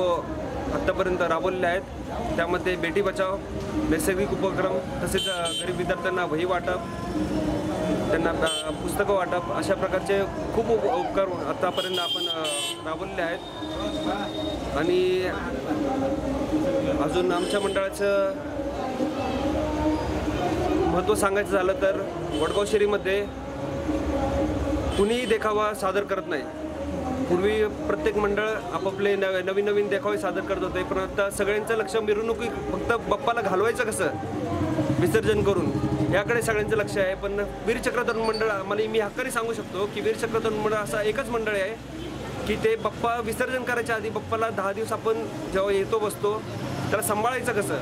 आत्तापर्यंत राबवलेले आहेत. त्यामध्ये बेटी बचाव, नैसर्गिक उपक्रम, तसेच गरीब विद्यार्थ्यांना वही वाटप, त्यांना पुस्तकं वाटप, अशा प्रकारचे खूप उपक्रम आत्तापर्यंत आपण राबवलेले आहेत. आणि अजून आमच्या मंडळाचं महत्त्व सांगायचं झालं तर वडगाव शेरीमध्ये कुणीही देखावा सादर करत नाही. पूर्वी प्रत्येक मंडळ आपापले नवीन नवीन देखावे सादर करत होते, पण आता सगळ्यांचं लक्ष मिरवणुकी फक्त बाप्पाला घालवायचं कसं विसर्जन करून याकडे सगळ्यांचं लक्ष आहे. पण वीरचक्र तरुण मंडळ, मला मी हक्काने सांगू शकतो की वीरचक्र तरुण मंडळ असा एकच मंडळ आहे की ते बाप्पा विसर्जन करायच्या आधी बाप्पाला 10 दिवस आपण जेव्हा येतो बसतो त्याला सांभाळायचं कसं,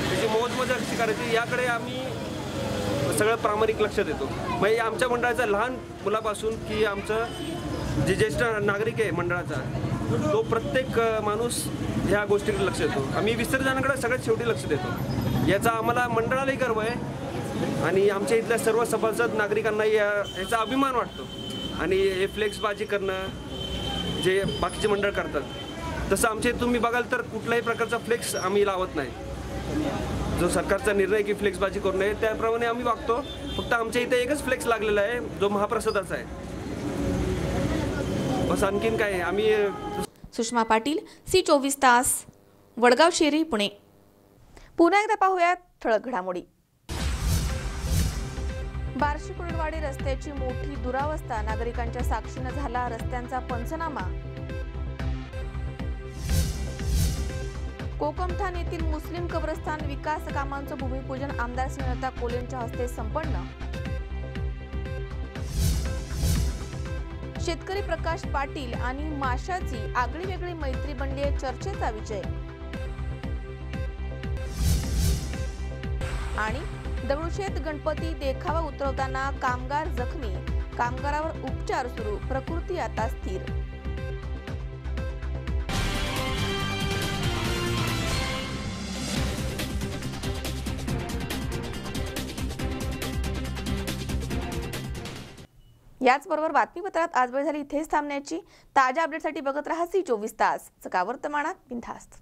त्याची मौजमजा कशी करायची याकडे आम्ही सगळं प्रामाणिक लक्ष देतो. म्हणजे आमच्या मंडळाचं लहान मुलापासून की आमचं जे ज्येष्ठ नागरिक आहे मंडळाचा, तो प्रत्येक माणूस ह्या गोष्टीकडे लक्ष देतो. आम्ही विसर्जनाकडे सगळ्यात शेवटी लक्ष देतो. याचा आम्हाला मंडळालाही गर्व आहे आणि आमच्या इथल्या सर्व सभासद नागरिकांनाही याचा अभिमान वाटतो. आणि हे फ्लेक्सबाजी करणं जे बाकीचे मंडळ करतात, तसं आमच्या तुम्ही बघाल तर कुठल्याही प्रकारचा फ्लेक्स आम्ही लावत नाही. जो सरकारचा निर्णय की फ्लेक्सबाजी करू नये त्याप्रमाणे आम्ही वागतो. फक्त आमच्या इथे एकच फ्लेक्स लागलेला आहे जो महाप्रसादाचा आहे. बस आणखीन काय आम्ही सुषमा पाटील, C24 तास, वडगाव शेरी, पुणे. पुन्हा एकदा पाहूयात ठळक घडामोडी. बार्शी कुरुडवाडी रस्त्याची मोठी दुरावस्था, नागरिकांच्या साक्षीनं झाला रस्त्यांचा पंचनामा. कोकमठाण येथील मुस्लिम कब्रस्तान विकास कामांचं भूमिपूजन आमदार स्नेहलता कोल्हेंच्या हस्ते संपन्न. शेतकरी प्रकाश पाटील आणि माशाची आगळी वेगळी मैत्री बनली आहे, चर्चेचा विजय. आणि दगडूशेठ गणपती देखावा उतरवताना कामगार जखमी, कामगारावर उपचार सुरू, प्रकृती आता स्थिर. याचबरोबर बातमीपत्रात आज वेळ झाली इथेच थांबण्याची. ताज्या अपडेटसाठी बघत रहा C24 तास. सकाळ वर्तमानात बिनधास्त.